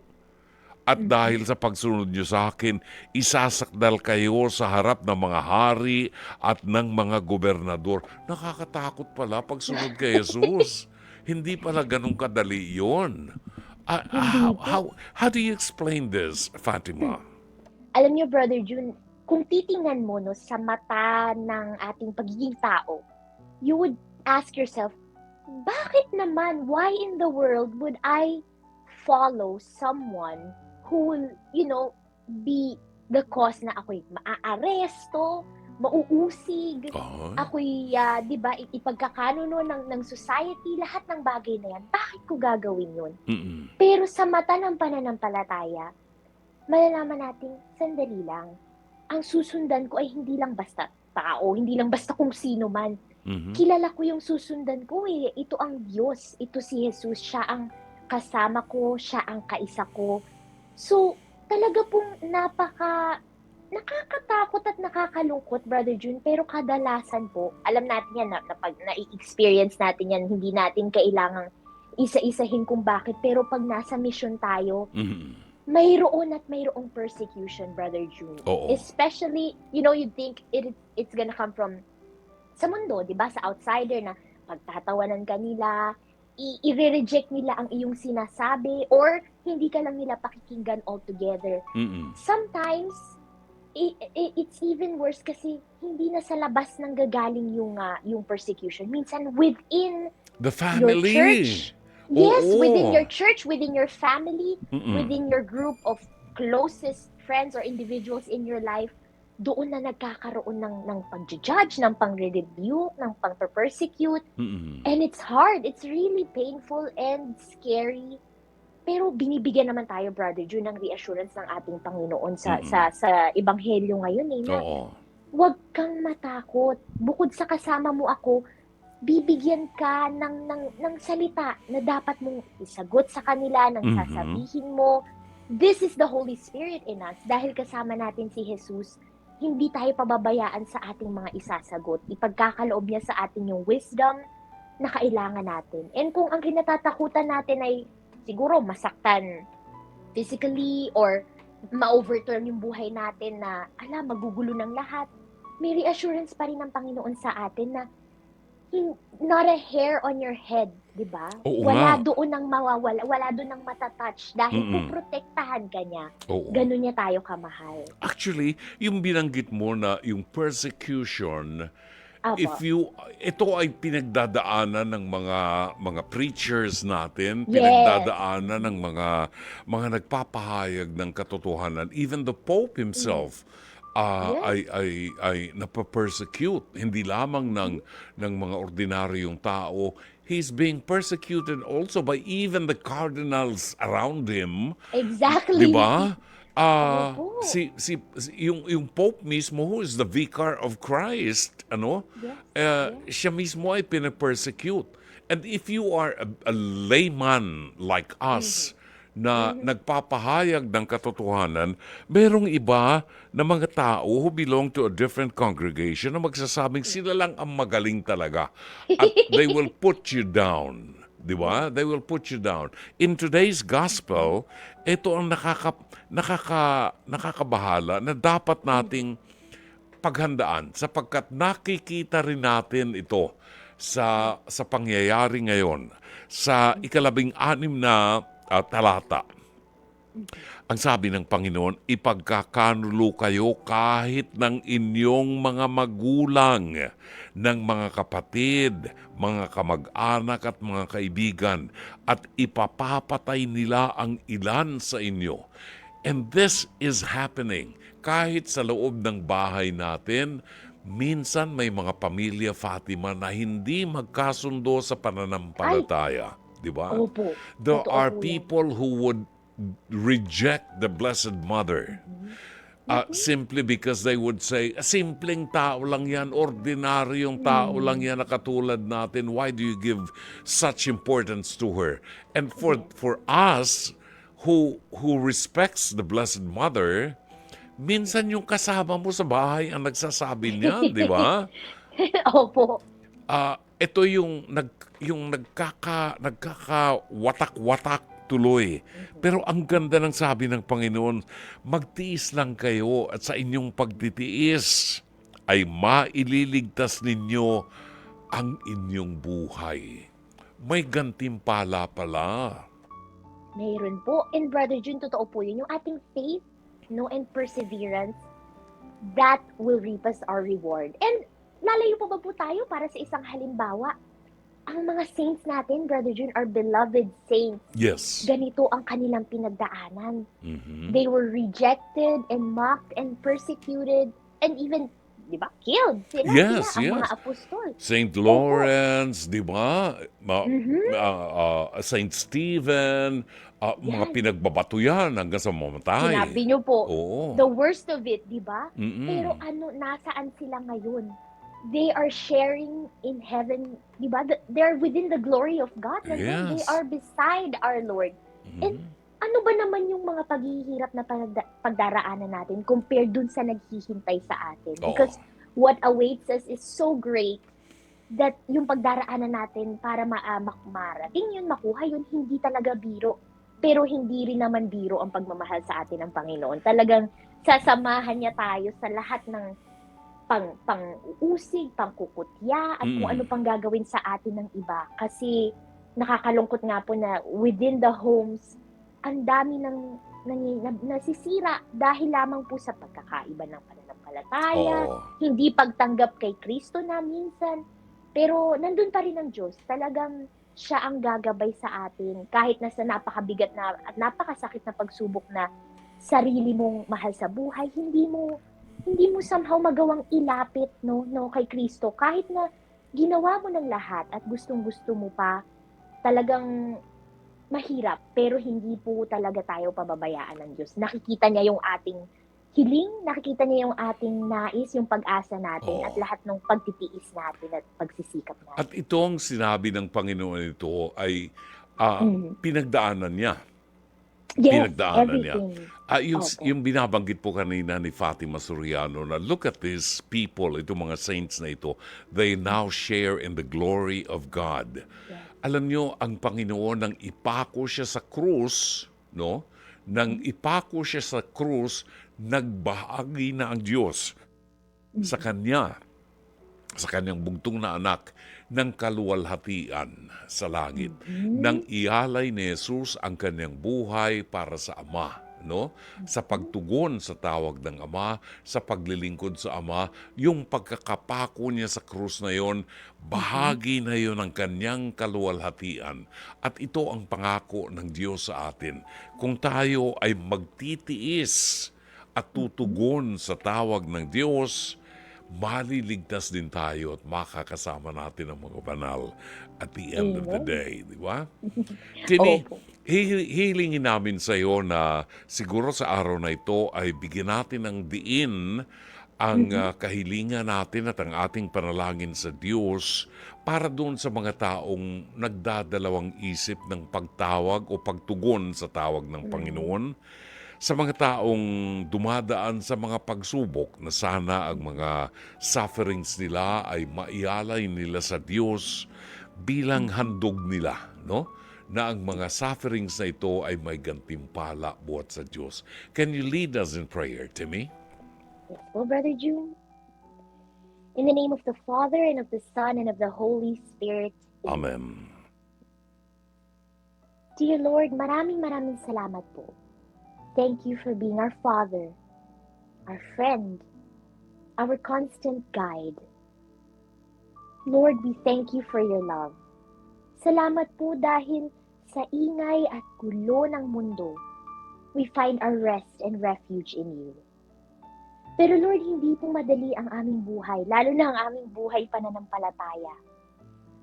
At dahil sa pagsunod niyo sa akin, isasakdal kayo sa harap ng mga hari at ng mga gobernador. Nakakatakot pala pagsunod kay Jesus. Hindi pala ganun kadali yun. How do you explain this, Fatima? Alam niyo, Brother June, kung titingnan mo sa mata ng ating pagiging tao, you would ask yourself, bakit naman, why in the world would I follow someone who will, be the cause na ako'y maaaresto, mauusig, ako'y, di ba, ipagkakanuno ng society, lahat ng bagay na yan, bakit ko gagawin yun? Pero sa mata ng pananampalataya, malalaman natin, sandali lang, ang susundan ko ay hindi lang basta tao, hindi lang basta kung sino man. Kilala ko yung susundan ko eh. Ito ang Diyos, ito si Jesus, siya ang kasama ko, siya ang kaisa ko. So, talaga pong nakakatakot at nakakalungkot, Brother June, pero kadalasan po, alam natin yan, na pag na-experience natin yan, hindi natin kailangang isa-isahin kung bakit, pero pag nasa mission tayo, mayroon at mayroong persecution, Brother June. Oo. Especially, you'd think it's gonna come from sa mundo, di ba? Sa outsider na pagtatawanan ka nila, i-reject nila ang iyong sinasabi, or hindi ka lang nila pakikinggan altogether. Sometimes, it's even worse kasi hindi na sa labas nang gagaling yung persecution. Minsan within The your family. church. Yes, Oo. within your church, within your family, within your group of closest friends or individuals in your life, doon na nagkakaroon ng pag-judge, ng pang-rebuke, ng pang-persecute. And it's hard. It's really painful and scary. Pero binibigyan naman tayo, Brother June, ng reassurance ng ating Panginoon sa Ebanghelyo ngayon na huwag kang matakot. Bukod sa kasama mo ako, bibigyan ka ng salita na dapat mong isagot sa kanila, ng sasabihin mo. This is the Holy Spirit in us. Dahil kasama natin si Jesus, hindi tayo pababayaan sa ating mga isasagot. Ipagkakaloob niya sa atin yung wisdom na kailangan natin. And kung ang kinatatakutan natin ay siguro masaktan physically or ma-overturn yung buhay natin na, magugulo ng lahat, may reassurance pa rin ng Panginoon sa atin na not a hair on your head, di ba? Oo Wala nga. doon ang mawawala, wala doon ang matatouch dahil Mm-mm. puprotektahan ka niya. Oo. Ganun niya tayo kamahal. Actually, yung binanggit mo na yung persecution, Apo. ito ay pinagdadaanan ng mga preachers natin, Yes. pinagdadaanan ng mga nagpapahayag ng katotohanan. Even the Pope himself ay napapersecute, hindi lamang ng mga ordinaryong tao. He's being persecuted also by even the cardinals around him. Exactly. Di ba? Opo. Yung Pope mismo, who is the Vicar of Christ, siya mismo ay pinapersecute. And if you are a layman like us, na nagpapahayag ng katotohanan, merong iba na mga tao who belong to a different congregation na magsasabing sila lang ang magaling talaga. At they will put you down. Di ba? They will put you down. In today's gospel, ito ang nakakabahala na dapat nating paghandaan sapagkat nakikita rin natin ito sa pangyayari ngayon. Sa 16 na talata. Ang sabi ng Panginoon, ipagkakanulo kayo kahit ng inyong mga magulang, ng mga kapatid, mga kamag-anak at mga kaibigan, at ipapapatay nila ang ilan sa inyo. And this is happening. Kahit sa loob ng bahay natin, minsan may mga pamilya, Fatima, na hindi magkasundo sa pananampalataya. Di ba? Opo. There Totoo are po yan. people who would reject the Blessed Mother simply because they would say, simpleng tao lang yan, ordinaryong tao lang yan na katulad natin. Why do you give such importance to her? And for us who respects the Blessed Mother, minsan yung kasama mo sa bahay ang nagsasabi niya, di ba? Opo. Ito yung nagkakawatak-watak tuloy. Pero ang ganda ng sabi ng Panginoon, magtiis lang kayo at sa inyong pagtitiis ay maililigtas ninyo ang inyong buhay. May gantimpala pala. Mayroon po. And Brother June, totoo po yun. Yung ating faith, and perseverance, that will reap us our reward. And lalayo pa ba po tayo para sa isang halimbawa? Ang mga saints natin, Brother June, are beloved saints. Yes. Ganito ang kanilang pinagdaanan. Mhm. They were rejected and mocked and persecuted and even, di ba, killed. Sila, Yes, ang yes. mga apostol. Saint Lawrence, di ba? Saint Stephen, mga Yan. pinagbabato yan hanggang sa mamatay. Sinabi niyo po, Oo. the worst of it, di ba? Mm-mm. Pero nasaan sila ngayon? They are sharing in heaven, di ba? They're within the glory of God. They Yes. are beside our Lord. And ano ba naman yung mga paghihirap na pagdaraanan natin compared dun sa naghihintay sa atin? Oo. Because what awaits us is so great that yung pagdaraanan natin para marating yun, makuha yun, hindi talaga biro. Pero hindi rin naman biro ang pagmamahal sa atin ng Panginoon. Talagang sasamahan niya tayo sa lahat ng pang-uusig, pangkukutya, at kung ano pang gagawin sa atin ng iba. Kasi nakakalungkot nga po na within the homes, ang dami ng nasisira dahil lamang po sa pagkakaiba ng pananampalataya, Oo. hindi pagtanggap kay Kristo na minsan. Pero nandun pa rin ang Diyos. Talagang siya ang gagabay sa atin kahit na sa napakabigat na at napakasakit na pagsubok na sarili mong mahal sa buhay, hindi mo somehow magawang ilapit no kay Kristo kahit na ginawa mo ng lahat at gustong-gusto mo pa. Talagang mahirap, pero hindi po talaga tayo pababayaan ng Diyos. Nakikita niya yung ating hiling, nakikita niya yung ating nais, yung pag-asa natin, Oo. at lahat ng pagtitiis natin at pagsisikap natin. At itong sinabi ng Panginoon ito ay pinagdaanan niya. Yes, Pinagdaanan niya. everything. Opo. Yung binabanggit po kanina ni Fatima Soriano na look at these people, itong mga saints na ito, they now share in the glory of God. Yes. Alam nyo, ang Panginoon nang ipako siya sa krus, no? Nang ipako siya sa krus, nagbahagi na ang Diyos sa kanya, sa kanyang bugtong na anak, ng kaluwalhatian sa langit. Nang ialay ni Jesus ang kanyang buhay para sa Ama, no? Sa pagtugon sa tawag ng Ama, sa paglilingkod sa Ama, yung pagkakapako niya sa krus na yon, bahagi na yon ng kanyang kaluwalhatian. At ito ang pangako ng Diyos sa atin. Kung tayo ay magtitiis at tutugon sa tawag ng Diyos, maliligtas din tayo at makakasama natin ang mga banal at the end of the day, di ba? Tini, hihilingin namin sa iyo na siguro sa araw na ito ay bigyan natin ng diin ang kahilingan natin at ang ating panalangin sa Diyos para doon sa mga taong nagdadalawang isip ng pagtawag o pagtugon sa tawag ng Panginoon, sa mga taong dumadaan sa mga pagsubok na sana ang mga sufferings nila ay maialay nila sa Diyos bilang handog nila, no? Na ang mga sufferings na ito ay may gantimpala buhat sa Diyos. Can you lead us in prayer, Timmy? Yes, well, Brother June. In the name of the Father, and of the Son, and of the Holy Spirit. Amen. Dear Lord, maraming salamat po. Thank you for being our Father, our friend, our constant guide. Lord, we thank you for your love. Salamat po dahil sa ingay at gulo ng mundo, we find our rest and refuge in you. Pero Lord, hindi po madali ang aming buhay, lalo na ang aming buhay pananampalataya.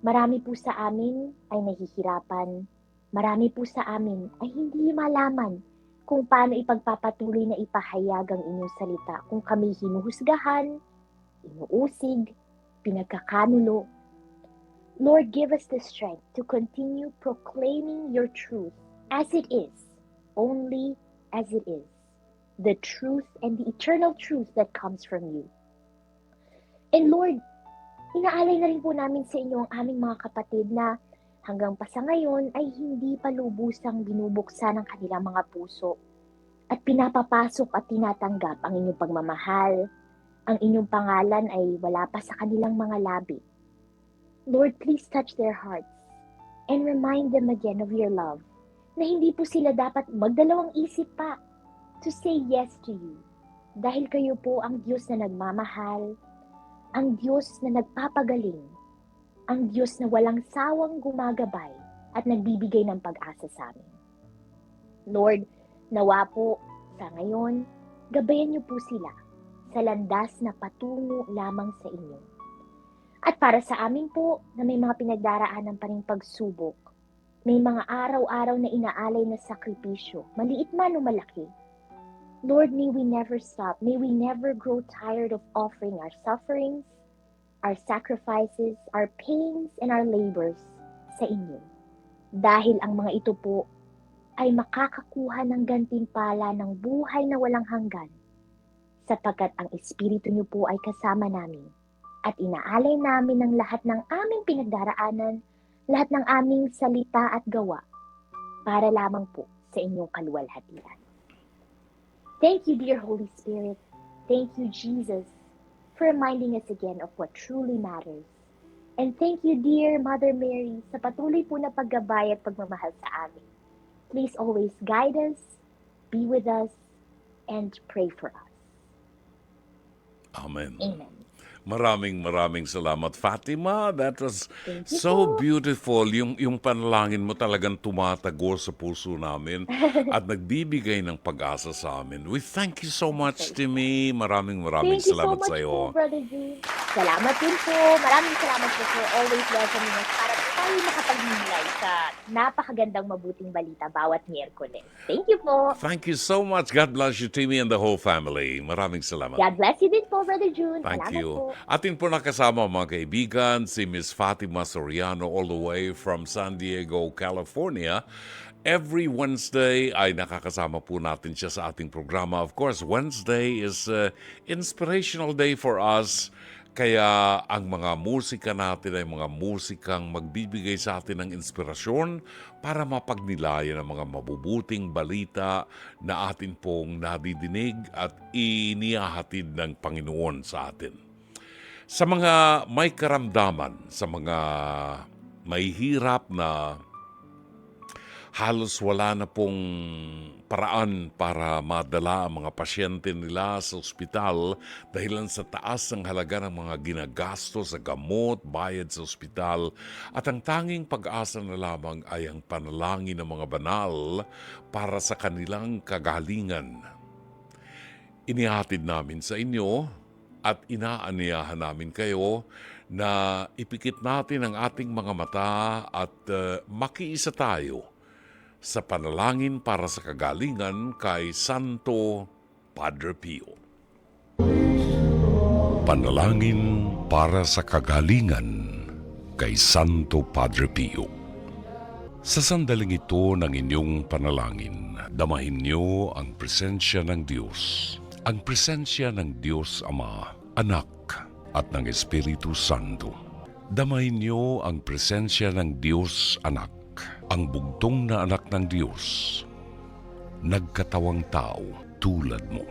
Marami po sa amin ay nahihirapan, marami po sa amin ay hindi malaman kung paano ipagpapatuloy na ipahayag ang inyong salita, kung kami hinuhusgahan, inuusig, pinagkakanulo. Lord, give us the strength to continue proclaiming your truth as it is, only as it is, the truth and the eternal truth that comes from you. And Lord, inaalay na rin po namin sa inyo ang aming mga kapatid na hanggang pa sa ngayon ay hindi pa lubusang binubuksan ang kanilang mga puso at pinapapasok at tinatanggap ang inyong pagmamahal. Ang inyong pangalan ay wala pa sa kanilang mga labi. Lord, please touch their hearts and remind them again of your love, na hindi po sila dapat magdalawang isip pa to say yes to you. Dahil kayo po ang Diyos na nagmamahal, ang Diyos na nagpapagaling, ang Diyos na walang sawang gumagabay at nagbibigay ng pag-asa sa amin. Lord, nawa po sa ngayon, gabayan niyo po sila sa landas na patungo lamang sa inyo. At para sa amin po na may mga pinagdaraanan pa rin pagsubok, may mga araw-araw na inaalay na sakripisyo, maliit man o malaki. Lord, may we never stop, may we never grow tired of offering our sufferings, our sacrifices, our pains, and our labors sa inyo. Dahil ang mga ito po ay makakakuha ng gantimpala ng buhay na walang hanggan, sapagkat ang Espiritu niyo po ay kasama namin at inaalay namin ang lahat ng aming pinagdaraanan, lahat ng aming salita at gawa, para lamang po sa inyong kaluwalhatian. Thank you, dear Holy Spirit. Thank you, Jesus, for reminding us again of what truly matters. And thank you, dear Mother Mary, sa patuloy po na paggabay at pagmamahal sa amin. Please always guide us, be with us, and pray for us. Amen. Amen. Maraming salamat, Fatima. That was Thank you so po. beautiful. Yung panalangin mo talagang tumatago sa puso namin at nagbibigay ng pag-asa sa amin. We thank you so much, Timmy. Maraming Thank you so salamat much sa iyo. po, Brother June. Salamat din po. Maraming salamat po for always welcoming us para po tayo makapag-nilay sa napakagandang mabuting balita bawat Miyerkules. Thank you po. Thank you so much. God bless you, Timmy, and the whole family. Maraming salamat. God bless you din po, Brother June. Thank Salamat you. po. Atin po nakasama mga kaibigan, si Miss Fatima Soriano all the way from San Diego, California. Every Wednesday ay nakakasama po natin siya sa ating programa. Of course, Wednesday is inspirational day for us Kaya ang mga musika natin ay mga musikang magbibigay sa atin ng inspirasyon para mapagnilayan ang mga mabubuting balita na atin pong nadidinig at inihahatid ng Panginoon sa atin. Sa mga may karamdaman, sa mga may hirap na halos wala na pong paraan para madala ang mga pasyente nila sa ospital dahilan sa taas ng halaga ng mga ginagasto sa gamot, bayad sa ospital, at ang tanging pag-asa na lamang ay ang panalangin ng mga banal para sa kanilang kagalingan. Inihatid namin sa inyo at inaanyayahan namin kayo na ipikit natin ang ating mga mata at makiisa tayo sa panalangin para sa kagalingan kay Santo Padre Pio. Panalangin para sa kagalingan kay Santo Padre Pio. Sa sandaling ito ng inyong panalangin, damahin niyo ang presensya ng Diyos. Ang presensya ng Diyos Ama, Anak at ng Espiritu Santo. Damahin niyo ang presensya ng Diyos Anak, ang bugtong na anak ng Diyos, nagkatawang tao tulad mo.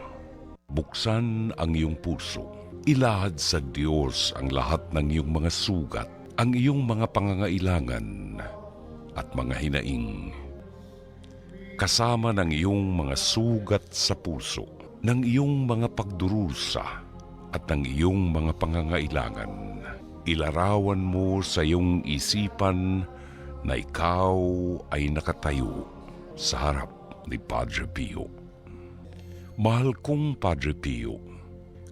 Buksan ang iyong puso. Ilahad sa Diyos ang lahat ng iyong mga sugat, ang iyong mga pangangailangan at mga hinaing. Kasama ng iyong mga sugat sa puso, ng iyong mga pagdurusa at ng iyong mga pangangailangan. Ilarawan mo sa iyong isipan na ikaw ay nakatayo sa harap ni Padre Pio. Mahal kong Padre Pio,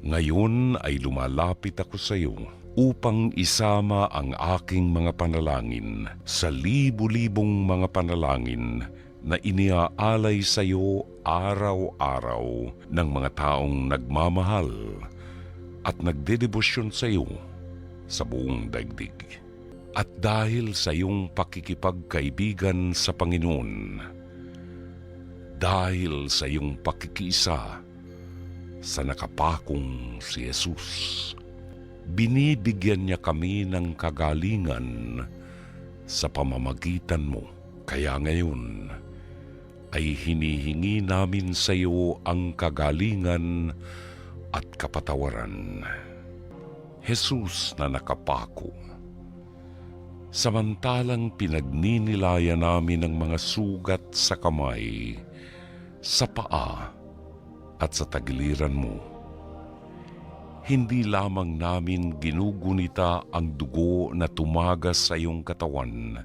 ngayon ay lumalapit ako sa iyo upang isama ang aking mga panalangin sa libu-libong mga panalangin na iniaalay sa iyo araw-araw ng mga taong nagmamahal at nagdedebosyon sa iyo sa buong daigdig. At dahil sa iyong pakikipagkaibigan sa Panginoon, dahil sa iyong pakikiisa sa nakapakong si Jesus, binibigyan niya kami ng kagalingan sa pamamagitan mo. Kaya ngayon ay hinihingi namin sa iyo ang kagalingan at kapatawaran. Jesus na nakapako, samantalang pinagninilayan namin ang mga sugat sa kamay, sa paa at sa tagiliran mo. Hindi lamang namin ginugunita ang dugo na tumagas sa iyong katawan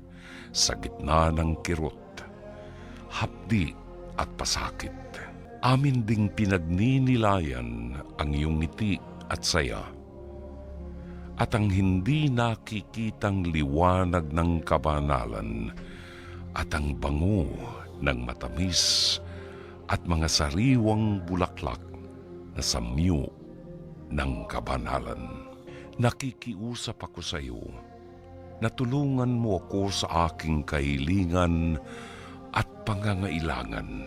sa gitna ng kirot, hapdi at pasakit. Amin ding pinagninilayan ang iyong ngiti at saya, at ang hindi nakikitang liwanag ng kabanalan at ang bango ng matamis at mga sariwang bulaklak na samyo ng kabanalan. Nakikiusap ako sa iyo na tulungan mo ako sa aking kahilingan at pangangailangan.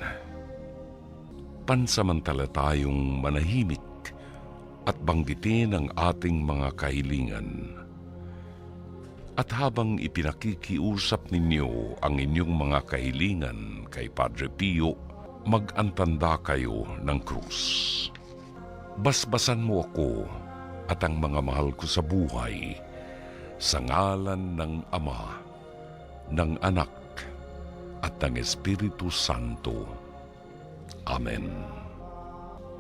Pansamantala tayong manahimik at banggitin ang ating mga kahilingan. At habang ipinakikiusap ninyo ang inyong mga kahilingan kay Padre Pio, mag-antanda kayo ng krus. Basbasan mo ako at ang mga mahal ko sa buhay sa ngalan ng Ama, ng Anak at ng Espiritu Santo. Amen.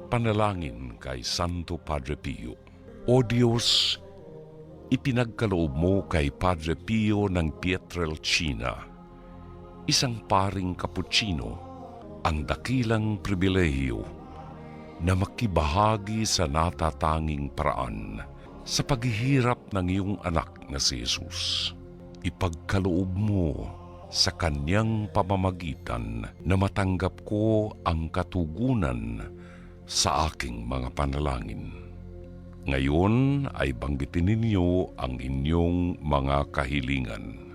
Panalangin kay Santo Padre Pio. O Diyos, ipinagkaloob mo kay Padre Pio ng Pietrelcina, isang paring Kaputsino, ang dakilang pribilehiyo na makibahagi sa natatanging paraan sa paghihirap ng iyong anak na si Jesus. Ipagkaloob mo sa kanyang pamamagitan na matanggap ko ang katugunan sa aking mga panalangin. Ngayon ay banggitin ninyo ang inyong mga kahilingan.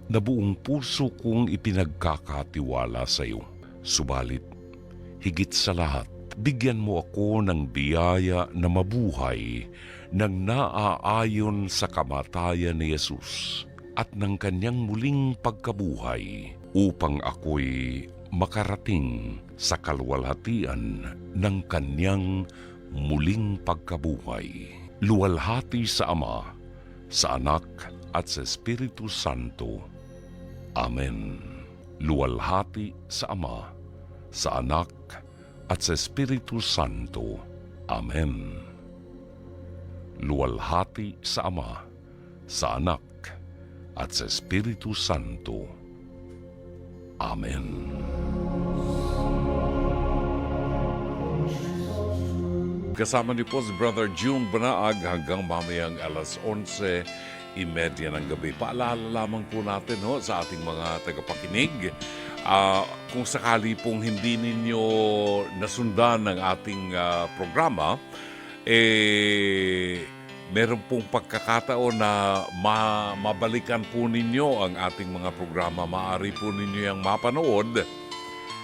Na buong puso kong ipinagkakatiwala sa iyo, subalit Higit sa lahat, bigyan mo ako ng biyaya na mabuhay nang naaayon sa kamatayan ni Jesus at ng kanyang muling pagkabuhay upang ako'y makarating sa kalwalhatian ng kanyang muling pagkabuhay. Luwalhati sa Ama, sa Anak at sa Espiritu Santo. Amen. Luwalhati sa Ama, sa Anak at sa Espiritu Santo. Amen. Luwalhati sa Ama, sa Anak at sa Espiritu Santo. Amen. Kasama niyo po si Brother June Banaag hanggang mamayang alas 11:30 ng gabi. Paalala lamang po natin sa ating mga tagapakinig. Kung sakali pong hindi ninyo nasundan ng ating programa, meron pong pagkakataon na mabalikan po ninyo ang ating mga programa. Maaari po ninyo yung mapanood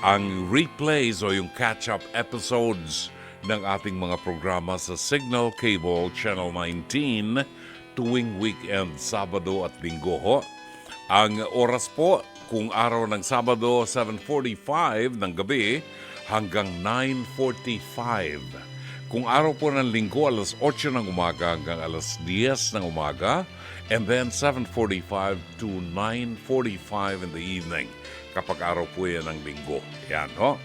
ang replays o yung catch-up episodes ng ating mga programa sa Signal Cable Channel 19 tuwing weekend, Sabado at Linggo ho. Ang oras po, kung araw ng Sabado, 7:45 ng gabi hanggang 9:45. Kung araw po ng Linggo, alas 8 ng umaga hanggang alas 10 ng umaga, and then 7:45 to 9:45 in the evening kapag araw po yan ng Linggo. Yan ho.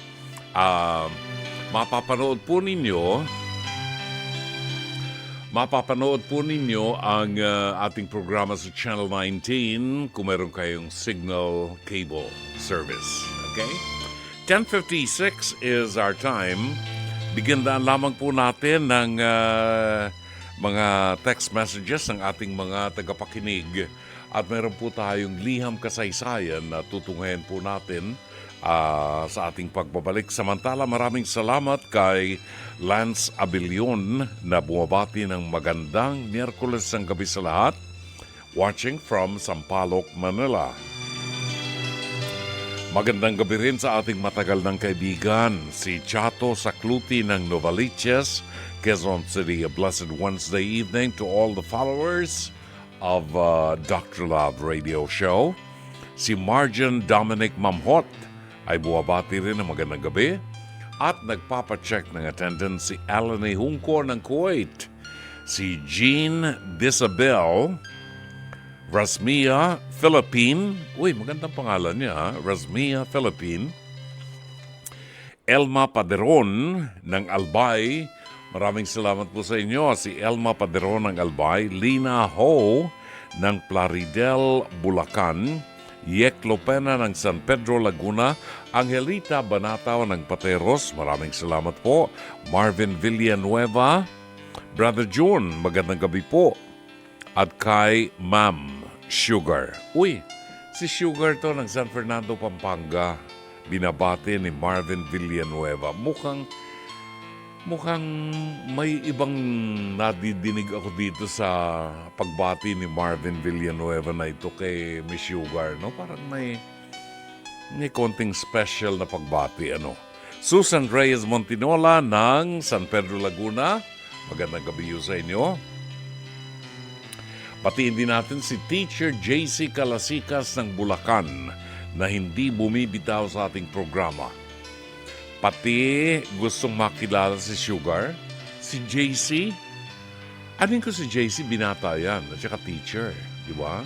Mapapanood po ninyo ang ating programa sa Channel 19 kung meron kayong Signal Cable Service. Okay? 10:56 is our time. Bigandaan lamang po natin ng mga text messages ng ating mga tagapakinig. At meron po tayong liham kasaysayan na tutunghayan po natin sa ating pagbabalik. Samantala, maraming salamat kay Lance Abilion na bumabati ng magandang Miyerkules ng gabi sa lahat, watching from Sampaloc, Manila. Magandang gabi rin sa ating matagal ng kaibigan, si Chato Sakluti ng Novaliches, Quezon City. A blessed Wednesday evening to all the followers of Dr. Love Radio Show. Si Marjan Dominic Mamhot ay buwabati rin ng magandang gabi at nagpapacheck ng attendance si Alani Hungko ng Kuwait, si Jean Disabel, Rasmia Philippine, magandang pangalan niya, Rasmia Philippine, Elma Paderon ng Albay, maraming salamat po sa inyo, si Elma Paderon ng Albay, Lina Ho ng Plaridel, Bulacan, Yek Lopena ng San Pedro, Laguna, Angelita Banataw ng Pateros, maraming salamat po. Marvin Villanueva, Brother John, magandang gabi po. At kay Ma'am Sugar. Si Sugar to ng San Fernando, Pampanga. Binabati ni Marvin Villanueva. Mukhang may ibang nadidinig ako dito sa pagbati ni Marvin Villanueva na ito kay Miss Sugar, no? Parang may konting special na pagbati, ano? Susan Reyes Montinola ng San Pedro, Laguna. Magandang gabi sa inyo. Batiin din natin si Teacher JC Calasikas ng Bulacan na hindi bumibitaw sa ating programa. Pati gustong makilala si Sugar, si JC. Anin ko si JC, binata yan, at saka teacher, di ba?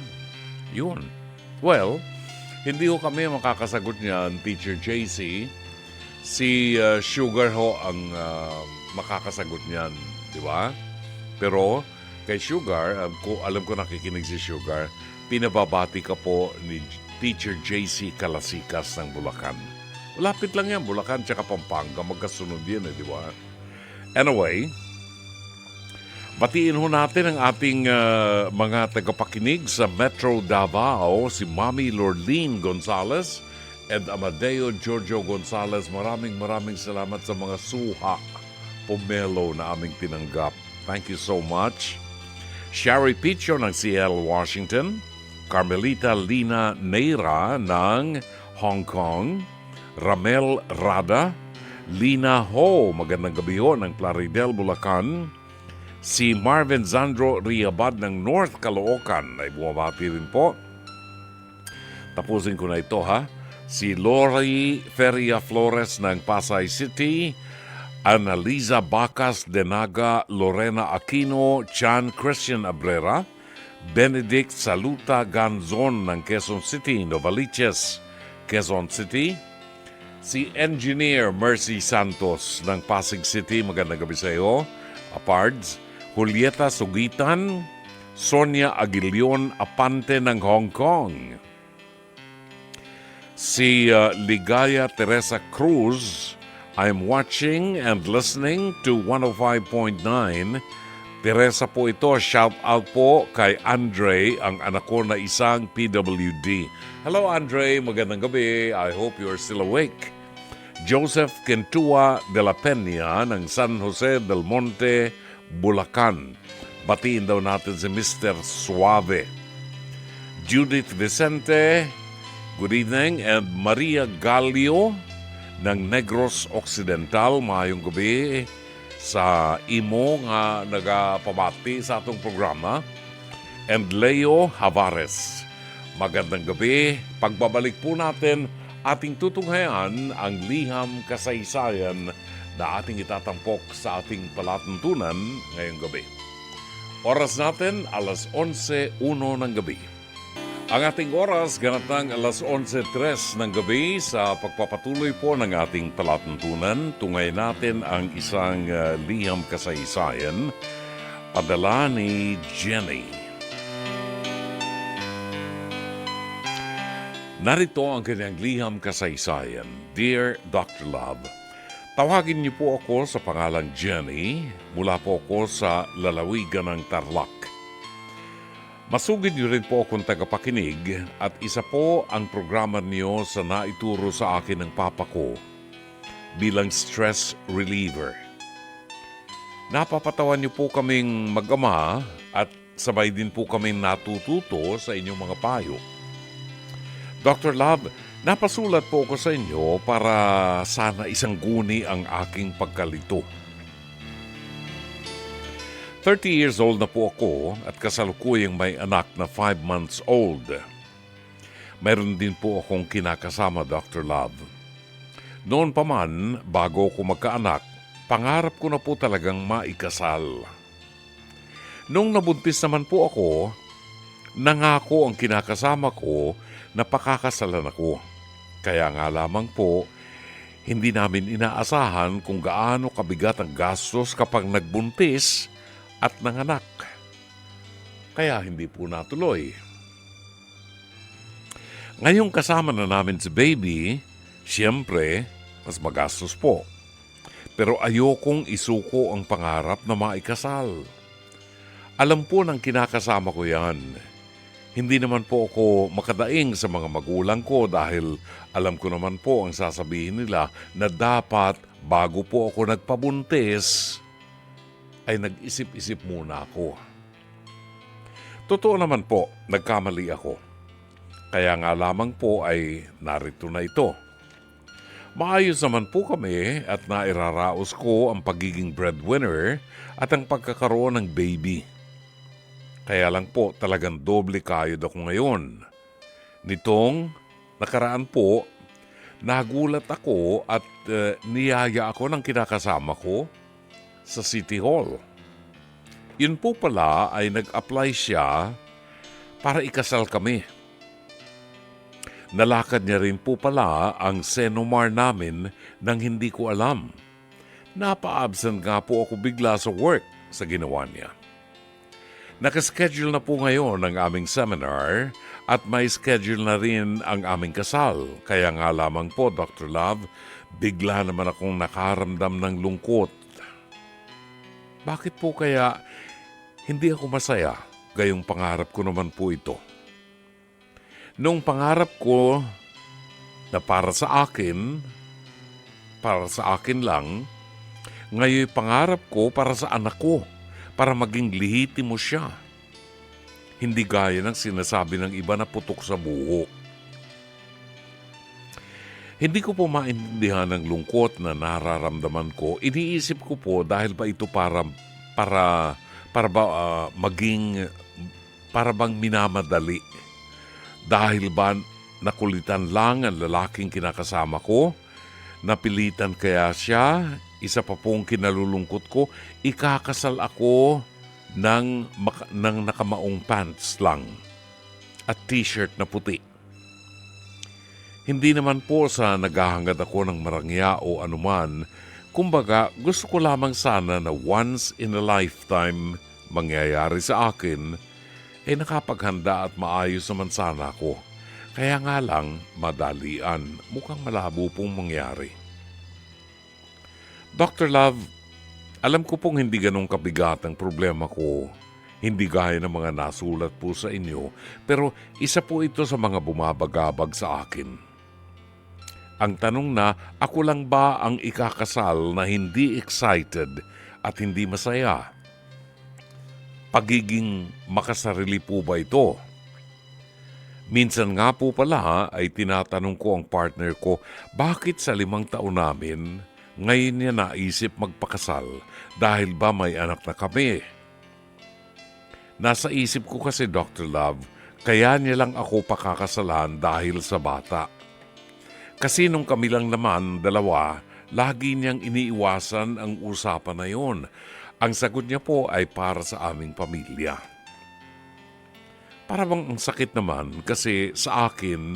Yun. Well, hindi ho kami makakasagot niyan, Teacher JC. Si Sugar ho ang makakasagot niyan, di ba? Pero kay Sugar, alam ko nakikinig si Sugar, pinababati ka po ni Teacher JC Calasikas ng Bulacan. Lapit lang yan, Bulacan tsaka Pampanga. Magkasunod yan, di ba? Anyway, batiin ho natin ang ating mga tagapakinig sa Metro Davao, si Mami Lorleen Gonzalez and Amadeo Giorgio Gonzalez. Maraming salamat sa mga suha pomelo na aming tinanggap. Thank you so much. Sherry Picho ng Seattle, Washington. Carmelita Lina Neira ng Hong Kong. Ramel Rada Lina Ho, magandang gabi ho ng Plaridel, Bulacan. Si Marvin Zandro Riabad ng North Caloocan ay bumabati rin po. Tapusin ko na ito ha. Si Lori Feria Flores ng Pasay City, Analiza Bacas Denaga, Lorena Aquino, Chan Christian Abrera, Benedict Saluta Ganzon ng Quezon City, Novaliches, Quezon City. Si Engineer Mercy Santos ng Pasig City, magandang gabi sa iyo, Apards. Julieta Sugitan, Sonia Aguilion Apante ng Hong Kong. Si Ligaya Teresa Cruz, I'm watching and listening to 105.9. Teresa po ito, shout out po kay Andre, ang anak ko na isang PWD. Hello Andre, magandang gabi. I hope you're still awake. Joseph Kentua de la Peña ng San Jose del Monte, Bulacan. Batiin daw natin si Mr. Suave. Judith Vicente, good evening. And Maria Galio ng Negros Occidental, maayong gabi sa imo nga nagapabati sa atong programa. And Leo Havares, magandang gabi. Pagbabalik po natin, ating tutunghayan ang liham kasaysayan na ating itatampok sa ating palatuntunan ngayong gabi. Oras natin, alas 11:01 ng gabi. Ang ating oras, ganatang alas 11:03 ng gabi sa pagpapatuloy po ng ating palatuntunan. Tungay natin ang isang liham kasaysayan, padala ni Jenny. Narito ang kanyang liham kasaysayan. Dear Dr. Love, tawagin niyo po ako sa pangalang Jenny, mula po ako sa lalawigan ng Tarlac. Masugid niyo rin po akong tagapakinig at isa po ang programa niyo sa naituro sa akin ng papa ko bilang stress reliever. Napapatawan niyo po kaming mag-ama at sabay din po kaming natututo sa inyong mga payo. Dr. Love, napasulat po ako sa inyo para sana isang guni ang aking pagkalito. 30 years old na po ako at kasalukuyang may anak na 5 months old. Mayroon din po akong kinakasama, Dr. Love. Noon pa man, bago ako magkaanak, pangarap ko na po talagang maikasal. Nung nabuntis naman po ako, nangako ang kinakasama ko na pakakasalan ako. Kaya nga lamang po, hindi namin inaasahan kung gaano kabigat ang gastos kapag nagbuntis at nanganak. Kaya hindi po natuloy. Ngayong kasama na namin si baby, siyempre, mas magastos po. Pero ayokong isuko ang pangarap na maikasal. Alam po ng kinakasama ko yan. Hindi naman po ako makadaing sa mga magulang ko dahil alam ko naman po ang sasabihin nila na dapat bago po ako nagpabuntis ay nag-isip-isip muna ako. Totoo naman po, nagkamali ako. Kaya nga lamang po ay narito na ito. Maayos naman po kami at nairaraos ko ang pagiging breadwinner at ang pagkakaroon ng baby. Kaya lang po talagang doble kayod ako ngayon. Nitong nakaraan po, nagulat ako at niyaya ako ng kinakasama ko sa City Hall. Yun po pala ay nag-apply siya para ikasal kami. Nalakad niya rin po pala ang Senomar namin nang hindi ko alam. Napa-absent nga po ako bigla sa work sa ginawa niya. Nakaschedule na po ngayon ang aming seminar at may schedule na rin ang aming kasal. Kaya nga lamang po, Dr. Love, bigla naman akong nakaramdam ng lungkot. Bakit po kaya hindi ako masaya? Gayong pangarap ko naman po ito. Nung pangarap ko na para sa akin lang, ngayon pangarap ko para sa anak ko. Para maging lehitimo siya. Hindi gaya ng sinasabi ng iba na putok sa buhok. Hindi ko po maintindihan ang lungkot na nararamdaman ko. Iniisip ko po dahil ba ito para ba para bang minamadali? Dahil ba nakulitan lang ang lalaking kinakasama ko? Napilitan kaya siya? Isa pa pong kinalulungkot ko, ikakasal ako ng nakamaong pants lang at t-shirt na puti. Hindi naman po sa naghahangad ako ng marangya o anuman. Kumbaga, gusto ko lamang sana na once in a lifetime mangyayari sa akin, nakapaghanda at maayos naman sana ako. Kaya nga lang, madalian. Mukhang malabo pong mangyari. Dr. Love, alam ko pong hindi ganong kabigat ang problema ko. Hindi gaya ng mga nasulat po sa inyo, pero isa po ito sa mga bumabagabag sa akin. Ang tanong na, ako lang ba ang ikakasal na hindi excited at hindi masaya? Pagiging makasarili po ba ito? Minsan nga po pala ay tinatanong ko ang partner ko, bakit sa 5 taon namin, ngayon niya naisip magpakasal dahil ba may anak na kami? Nasa isip ko kasi, Dr. Love, kaya niya lang ako pakakasalan dahil sa bata. Kasi nung kami lang naman, 2, lagi niyang iniiwasan ang usapan na yon. Ang sagot niya po ay para sa aming pamilya. Para bang ang sakit naman kasi sa akin,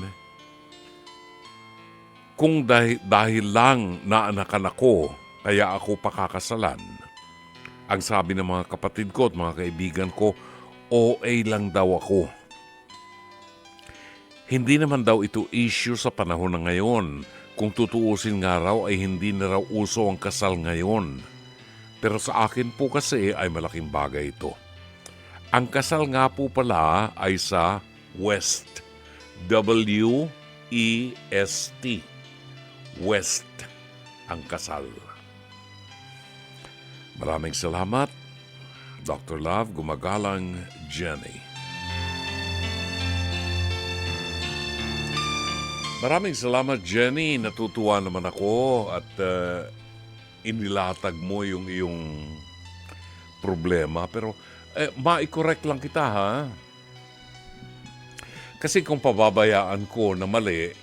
kung dahil lang naanakan ako, kaya ako pakakasalan. Ang sabi ng mga kapatid ko at mga kaibigan ko, OA lang daw ako. Hindi naman daw ito issue sa panahon na ngayon. Kung tutuusin nga raw ay hindi na raw uso ang kasal ngayon. Pero sa akin po kasi ay malaking bagay ito. Ang kasal nga po pala ay sa West. W-E-S-T. West ang kasal. Maraming salamat. Dr. Love, gumagalang Jenny. Maraming salamat, Jenny. Natutuwa naman ako at inilatag mo yung iyong problema. Pero ma-correct lang kita, ha? Kasi kung pababayaan ko na mali,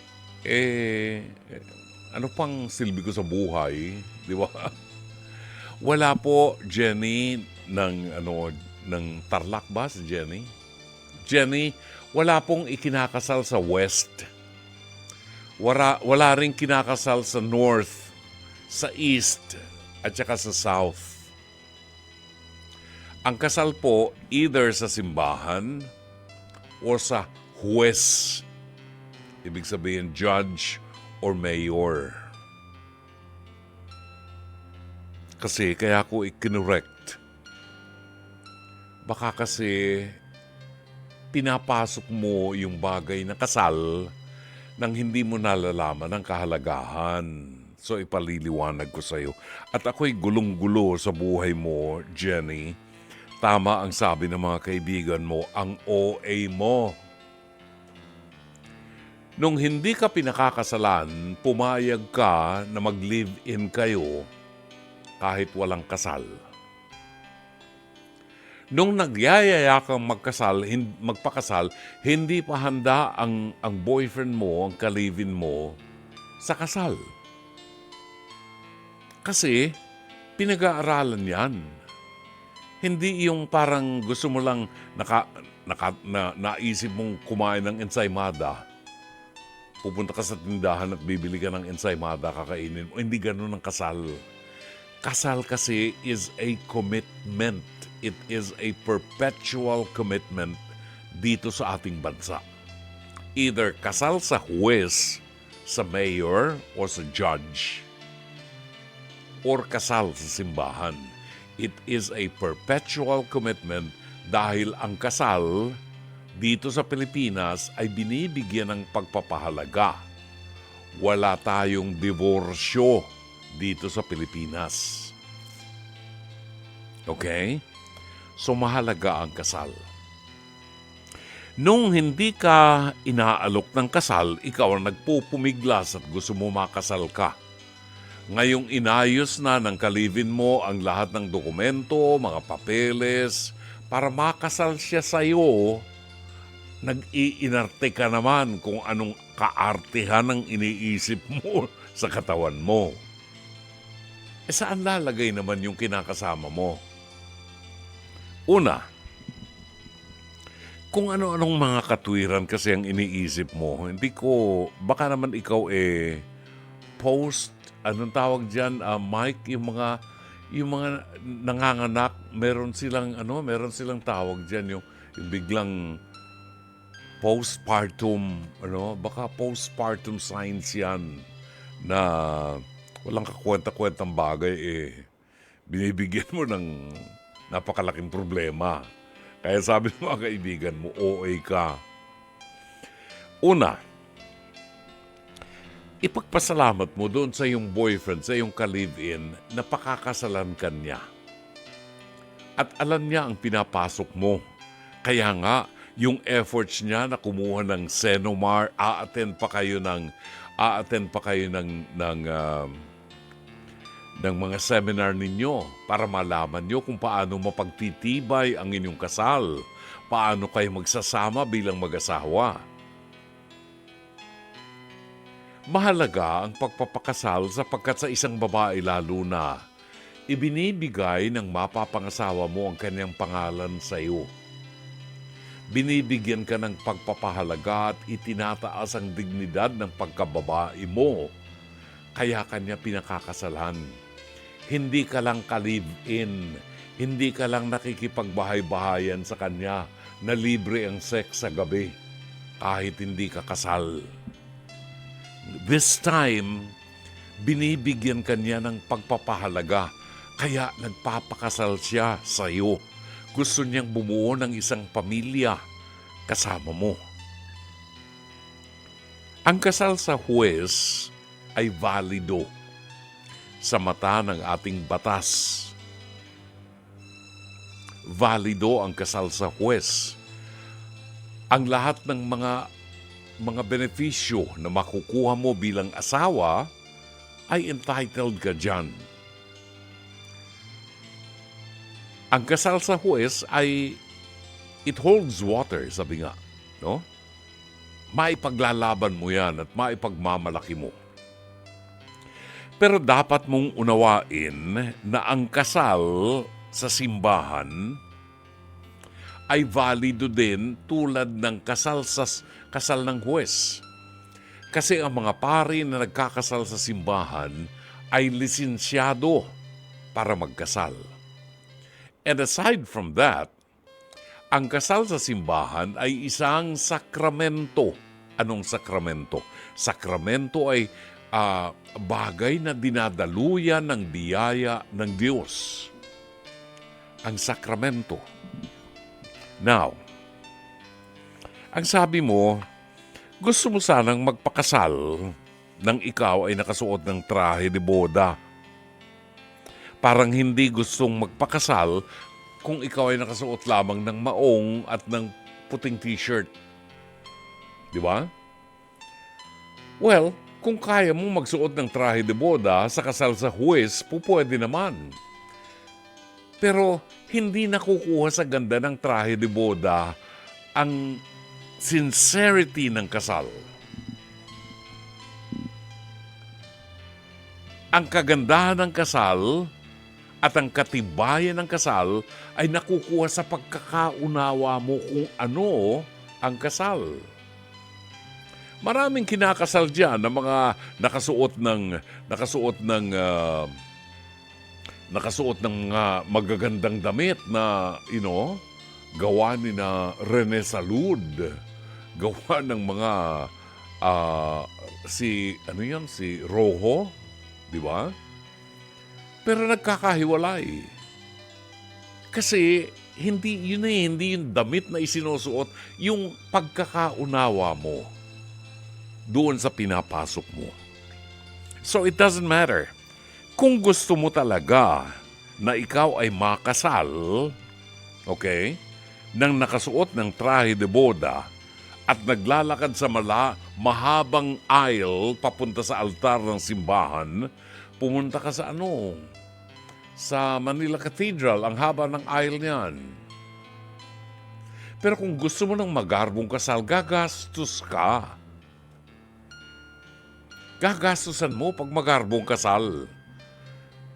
ano pang silbi ko sa buhay? Di ba? Wala po, Jenny, ng Tarlac ba si Jenny? Jenny, wala pong ikinakasal sa West. Wala rin kinakasal sa North, sa East, at saka sa South. Ang kasal po either sa simbahan o sa huwes. Ibig sabihin judge or mayor. Kasi kaya ko ikinorect. Baka kasi pinapasok mo yung bagay na kasal nang hindi mo nalalaman ang kahalagahan. So ipaliliwanag ko sa iyo. At ako'y gulong-gulo sa buhay mo, Jenny. Tama ang sabi ng mga kaibigan mo, ang OA mo. Nung hindi ka pinakakasalan, pumayag ka na mag-live-in kayo kahit walang kasal. Nung nagyayaya kang magpakasal, hindi pa handa ang boyfriend mo, ang ka-live-in mo, sa kasal. Kasi, pinag-aaralan yan. Hindi yung parang gusto mo lang naisip mong kumain ng ensaymada. Pupunta ka sa tindahan at bibili ka ng ensaymada, kakainin mo. Hindi ganun ang kasal. Kasal kasi is a commitment. It is a perpetual commitment dito sa ating bansa. Either kasal sa huwes, sa mayor, o sa judge, or kasal sa simbahan. It is a perpetual commitment dahil ang kasal dito sa Pilipinas ay binibigyan ng pagpapahalaga. Wala tayong diborsyo dito sa Pilipinas. Okay? So mahalaga ang kasal. Nung hindi ka inaalok ng kasal, ikaw ang nagpupumiglas at gusto mo makasal ka. Ngayong inayos na ng kalivin mo ang lahat ng dokumento, mga papeles, para makasal siya sa'yo, nag-iinarte ka naman kung anong kaartehan ang iniisip mo sa katawan mo. Saan lalagay naman yung kinakasama mo? Una, kung ano-anong mga katwiran kasi ang iniisip mo, baka naman ikaw anong tawag dyan, Mike, yung mga nanganganak, meron silang tawag dyan, yung biglang postpartum, baka postpartum signs yan na walang kakwenta-kwentang bagay binibigyan mo ng napakalaking problema. Kaya sabi ng mga kaibigan mo, OA ka. Una, ipagpasalamat mo doon sa iyong boyfriend, sa iyong ka-live-in, na pakakasalan ka niya. At alam niya ang pinapasok mo. Kaya nga, yung efforts niya na kumuha ng Senomar, a-attend pa kayo ng mga seminar ninyo para malaman nyo kung paano mapagtitibay ang inyong kasal, paano kayo magsasama bilang mag-asawa. Mahalaga ang pagpapakasal sapagkat sa isang babae lalo na, ibinibigay ng mapapangasawa mo ang kanyang pangalan sa iyo. Binibigyan ka ng pagpapahalaga at itinataas ang dignidad ng pagkababae mo, kaya kanya pinakakasalan. Hindi ka lang ka-live-in, hindi ka lang nakikipagbahay-bahayan sa kanya na libre ang sex sa gabi kahit hindi ka kasal. This time, binibigyan ka niya ng pagpapahalaga kaya nagpapakasal siya sa iyo. Gusto niyang bumuo ng isang pamilya kasama mo. Ang kasal sa huwes ay valido sa mata ng ating batas. Valido ang kasal sa huwes. Ang lahat ng mga benepisyo na makukuha mo bilang asawa ay entitled ka dyan. Ang kasal sa huwes ay it holds water, sabi nga, no? Maipaglalaban mo yan at maipagmamalaki mo. Pero dapat mong unawain na ang kasal sa simbahan ay valido din tulad ng kasal ng huwes. Kasi ang mga pari na nagkakasal sa simbahan ay lisensyado para magkasal. And aside from that, ang kasal sa simbahan ay isang sakramento. Anong sakramento? Sakramento ay bagay na dinadaluyan ng biyaya ng Diyos. Ang sakramento. Now, ang sabi mo, gusto mo sanang magpakasal nang ikaw ay nakasuot ng trahe de boda. Parang hindi gustong magpakasal kung ikaw ay nakasuot lamang ng maong at ng puting t-shirt. Di ba? Well, kung kaya mong magsuot ng trahe de boda sa kasal sa huwes, pwede naman. Pero hindi nakukuha sa ganda ng trahe de boda ang sincerity ng kasal. Ang kagandahan ng kasal at ang katibayan ng kasal ay nakukuha sa pagkakaunawa mo kung ano ang kasal. Maraming kinakasal diyan ng mga nakasuot ng mga magagandang damit na gawa ni na Rene Salud, gawa ng mga si Rojo, di ba? Pero nagkakahiwalay. Kasi hindi yung damit na isinusuot, yung pagkakaunawa mo doon sa pinapasok mo. So it doesn't matter. Kung gusto mo talaga na ikaw ay makasal, okay? ng nakasuot ng trahe de boda at naglalakad sa mahabang aisle papunta sa altar ng simbahan, pumunta ka sa sa Manila Cathedral, ang haba ng aisle niyan. Pero kung gusto mo ng magarbong kasal, gagastos ka. Gagastusan mo pag magarbong kasal.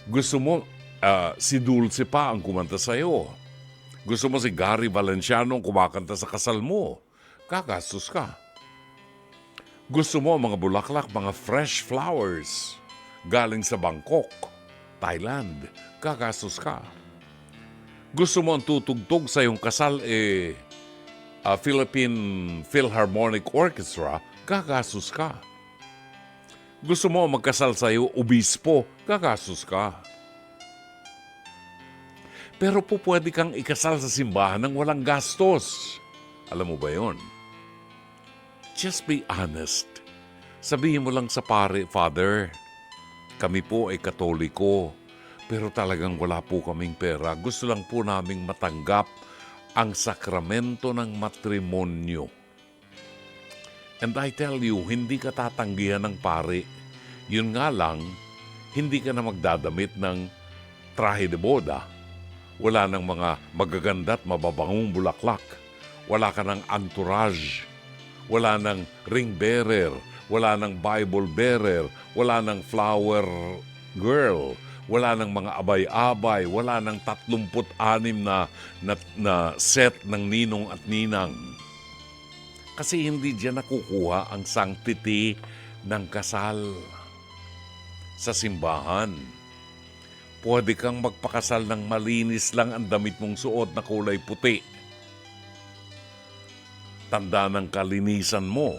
Gusto mo, si Dulce pa ang kumanta sa'yo. Gusto mo si Gary Valenciano ang kumakanta sa kasal mo. Gagastos ka. Gusto mo mga bulaklak, mga fresh flowers galing sa Bangkok, Thailand. Gagastos ka. Gusto mo ang tutugtog sa iyong kasal Philippine Philharmonic Orchestra. Gagastos ka. Gusto mo magkasal sa iyo obispo. Gagastos ka. Pero po pwede kang ikasal sa simbahan ng walang gastos. Alam mo ba yon? Just be honest. Sabihin mo lang sa pare, Father, kami po ay Katoliko, pero talagang wala po kaming pera. Gusto lang po naming matanggap ang sakramento ng matrimonyo. And I tell you, hindi ka tatanggihan ng pare. Yun nga lang, hindi ka na magdadamit ng trahe de boda. Wala ng mga magaganda at mababangong bulaklak. Wala ka ng entourage. Wala ng ring bearer. Wala ng Bible bearer. Wala ng flower girl. Wala ng mga abay-abay. Wala ng 36 na set ng ninong at ninang. Kasi hindi diyan nakukuha ang sanctity ng kasal sa simbahan. Pwede kang magpakasal ng malinis lang ang damit mong suot na kulay puti. Tanda ng kalinisan mo.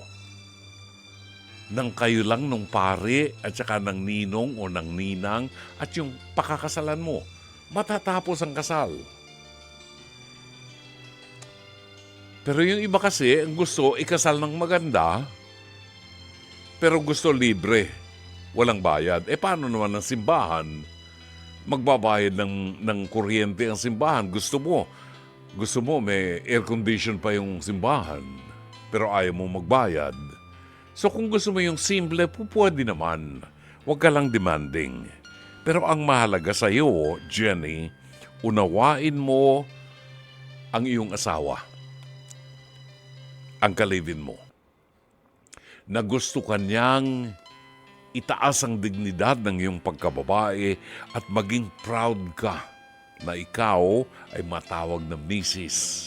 Nang kayo lang nung pare at saka ng ninong o ng ninang at yung pakakasalan mo, matatapos ang kasal. Pero yung iba kasi, ang gusto ikasal ng maganda, pero gusto libre, walang bayad. Paano naman ang simbahan? Magbabayad ng kuryente ang simbahan. Gusto mo may air condition pa yung simbahan, pero ayaw mo magbayad. So kung gusto mo yung simple, pwede naman. Huwag ka lang demanding. Pero ang mahalaga sa iyo, Jenny, unawain mo ang iyong asawa, ang kalibin mo, na gusto kanyang itaas ang dignidad ng iyong pagkababae at maging proud ka na ikaw ay matawag na misis.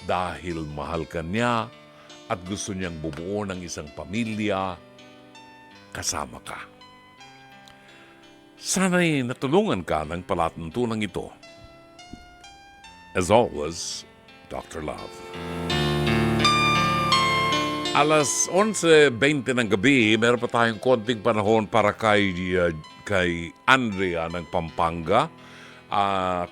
Dahil mahal ka niya at gusto niyang bumuo ng isang pamilya, kasama ka. Sana'y natulungan ka ng palatuntunang ito. As always, Dr. Love. Alas 11:20 ng gabi, meron pa tayong konting panahon para kay Andrea ng Pampanga.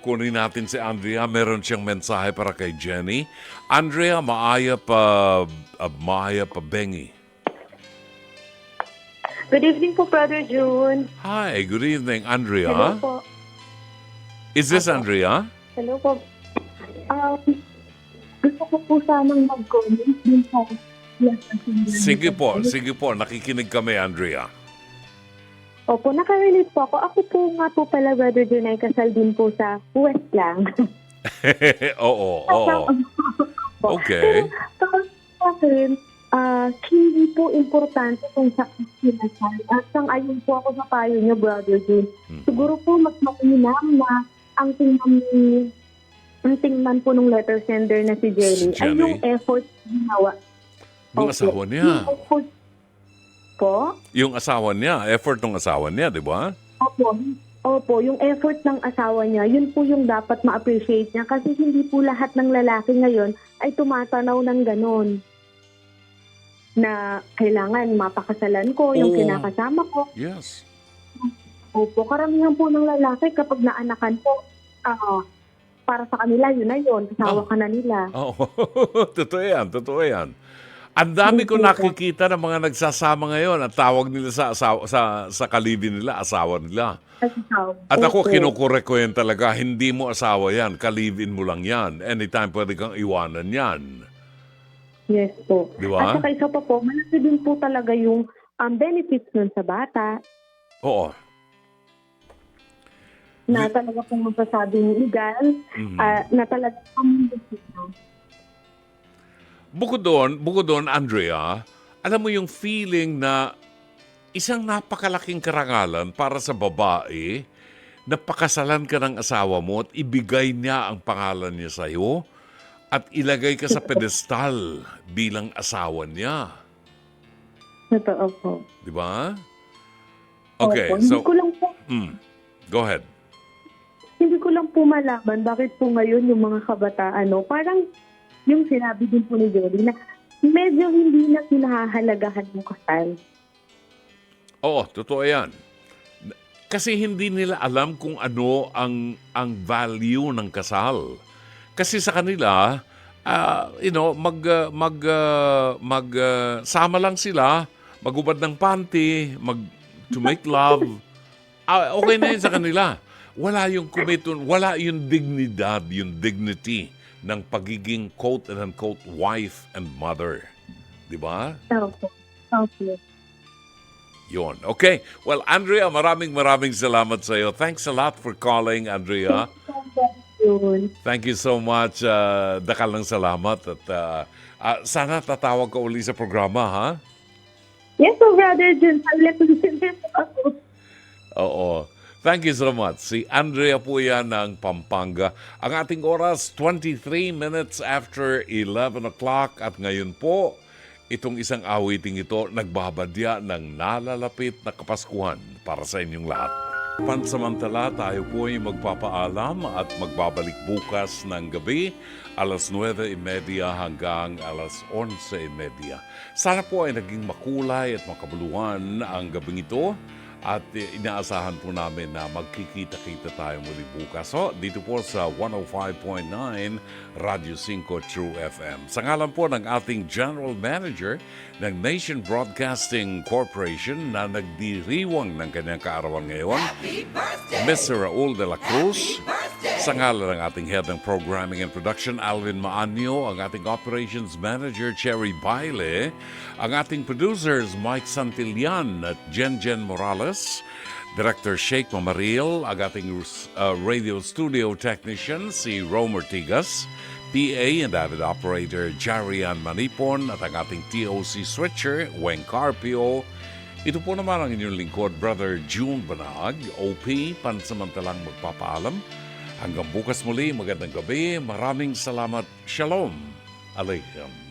Kunin natin si Andrea. Meron siyang mensahe para kay Jenny. Andrea, maaya pa bengi. Good evening po, Brother June. Hi, good evening, Andrea. Hello po. Is this Andrea? Hello po. Gusto ko po sanang mag-comment din sa Sige po. Nakikinig kami, Andrea. Opo, nakarelate po ako. Ako po nga po pala, Brother June, ay kasal din po sa West lang. Oo. Okay. Pero sa akin, hindi po importante kung sa kinasal. At sang-ayon po ako sa payo niyo, Brother June. Siguro po mas mainam na ang tingnan po ng letter sender na si Jenny ay yung effort ginawa. Yung asawa niya. Yung effort po? Yung asawa niya. Effort ng asawa niya, di ba? Opo, yung effort ng asawa niya, yun po yung dapat ma-appreciate niya kasi hindi po lahat ng lalaki ngayon ay tumatanaw ng ganon. Na kailangan mapakasalan ko, yung kinakasama ko. Yes. Opo, karamihan po ng lalaki kapag naanakan po, para sa kanila, yun na yun. Kasawa ka na nila. Totoo yan. Ang dami ko Hindi po. nakikita ng mga nagsasama ngayon. Ang tawag nila sa kalibin nila, asawa nila. At ako, Opo. kinukorek ko yan talaga. Hindi mo asawa yan. Kalibin mo lang yan. Anytime pwede kang iwanan yan. Yes po. Di ba? At saka isa pa po, malaki din po talaga yung benefits nun sa bata Oo. na talaga pong masasabing legal, na talaga Bukod doon, Andrea, alam mo yung feeling na isang napakalaking karangalan para sa babae na pakasalan ka ng asawa mo at ibigay niya ang pangalan niya sa'yo at ilagay ka sa pedestal bilang asawa niya. totoo po. Di ba? Okay, Opo. so... Hindi ko lang po, Go ahead. hindi ko lang po malaman bakit po ngayon yung mga kabataan, parang yung sinabi din po ni Jolly na medyo hindi na pinahahalagahan yung kasal. Oo, totoo yan. Kasi hindi nila alam kung ano ang value ng kasal. Kasi sa kanila, sama lang sila, magubad ng panty, to make love. Okay na yun sa kanila. Wala yung commitment, wala yung dignidad, yung dignity ng pagiging quote-unquote wife and mother. Di ba? Opo. Opo. Yun. Okay. Well, Andrea, maraming salamat sa iyo. Thanks a lot for calling, Andrea. Yun. Thank you so much. Dakal ng salamat. At sana tatawag ka uli sa programa, ha? Yes po, Brother Jun. I'll listen ako. Oo. Thank you so much. Si Andrea po yan ng Pampanga. Ang ating oras, 23 minutes after 11 o'clock. At ngayon po, itong isang awiting ito nagbabadya ng nalalapit na Kapaskuhan para sa inyong lahat. Pansamantala, tayo po ay magpapaalam at magbabalik bukas ng gabi, alas 9:30 hanggang alas 11:30. Sana po ay naging makulay at makabuluhan ang gabing ito. At inaasahan po namin na magkikita-kita tayo muli bukas. So, dito po sa 105.9 Radio 5 True FM. Sa ngalan po ng ating General Manager ng Nation Broadcasting Corporation na nagdiriwang ng kanyang kaarawan ngayon, Mr. Raul de la Cruz. Sa ngalan ng ating Head ng Programming and Production, Alvin Maanyo, ang ating Operations Manager, Cherry Baile, ang ating producers, Mike Santillan at Jen Morales, Director Sheikh Mamaril, ang ating radio studio technician, si Rome Ortigas, PA and avid operator, Jarian Manipon, at ang ating TOC switcher, Weng Carpio. Ito po naman ang inyong lingkod, Brother June Banag, OP, pansamantalang magpapaalam. Hanggang bukas muli, magandang gabi, maraming salamat. Shalom Aleichem.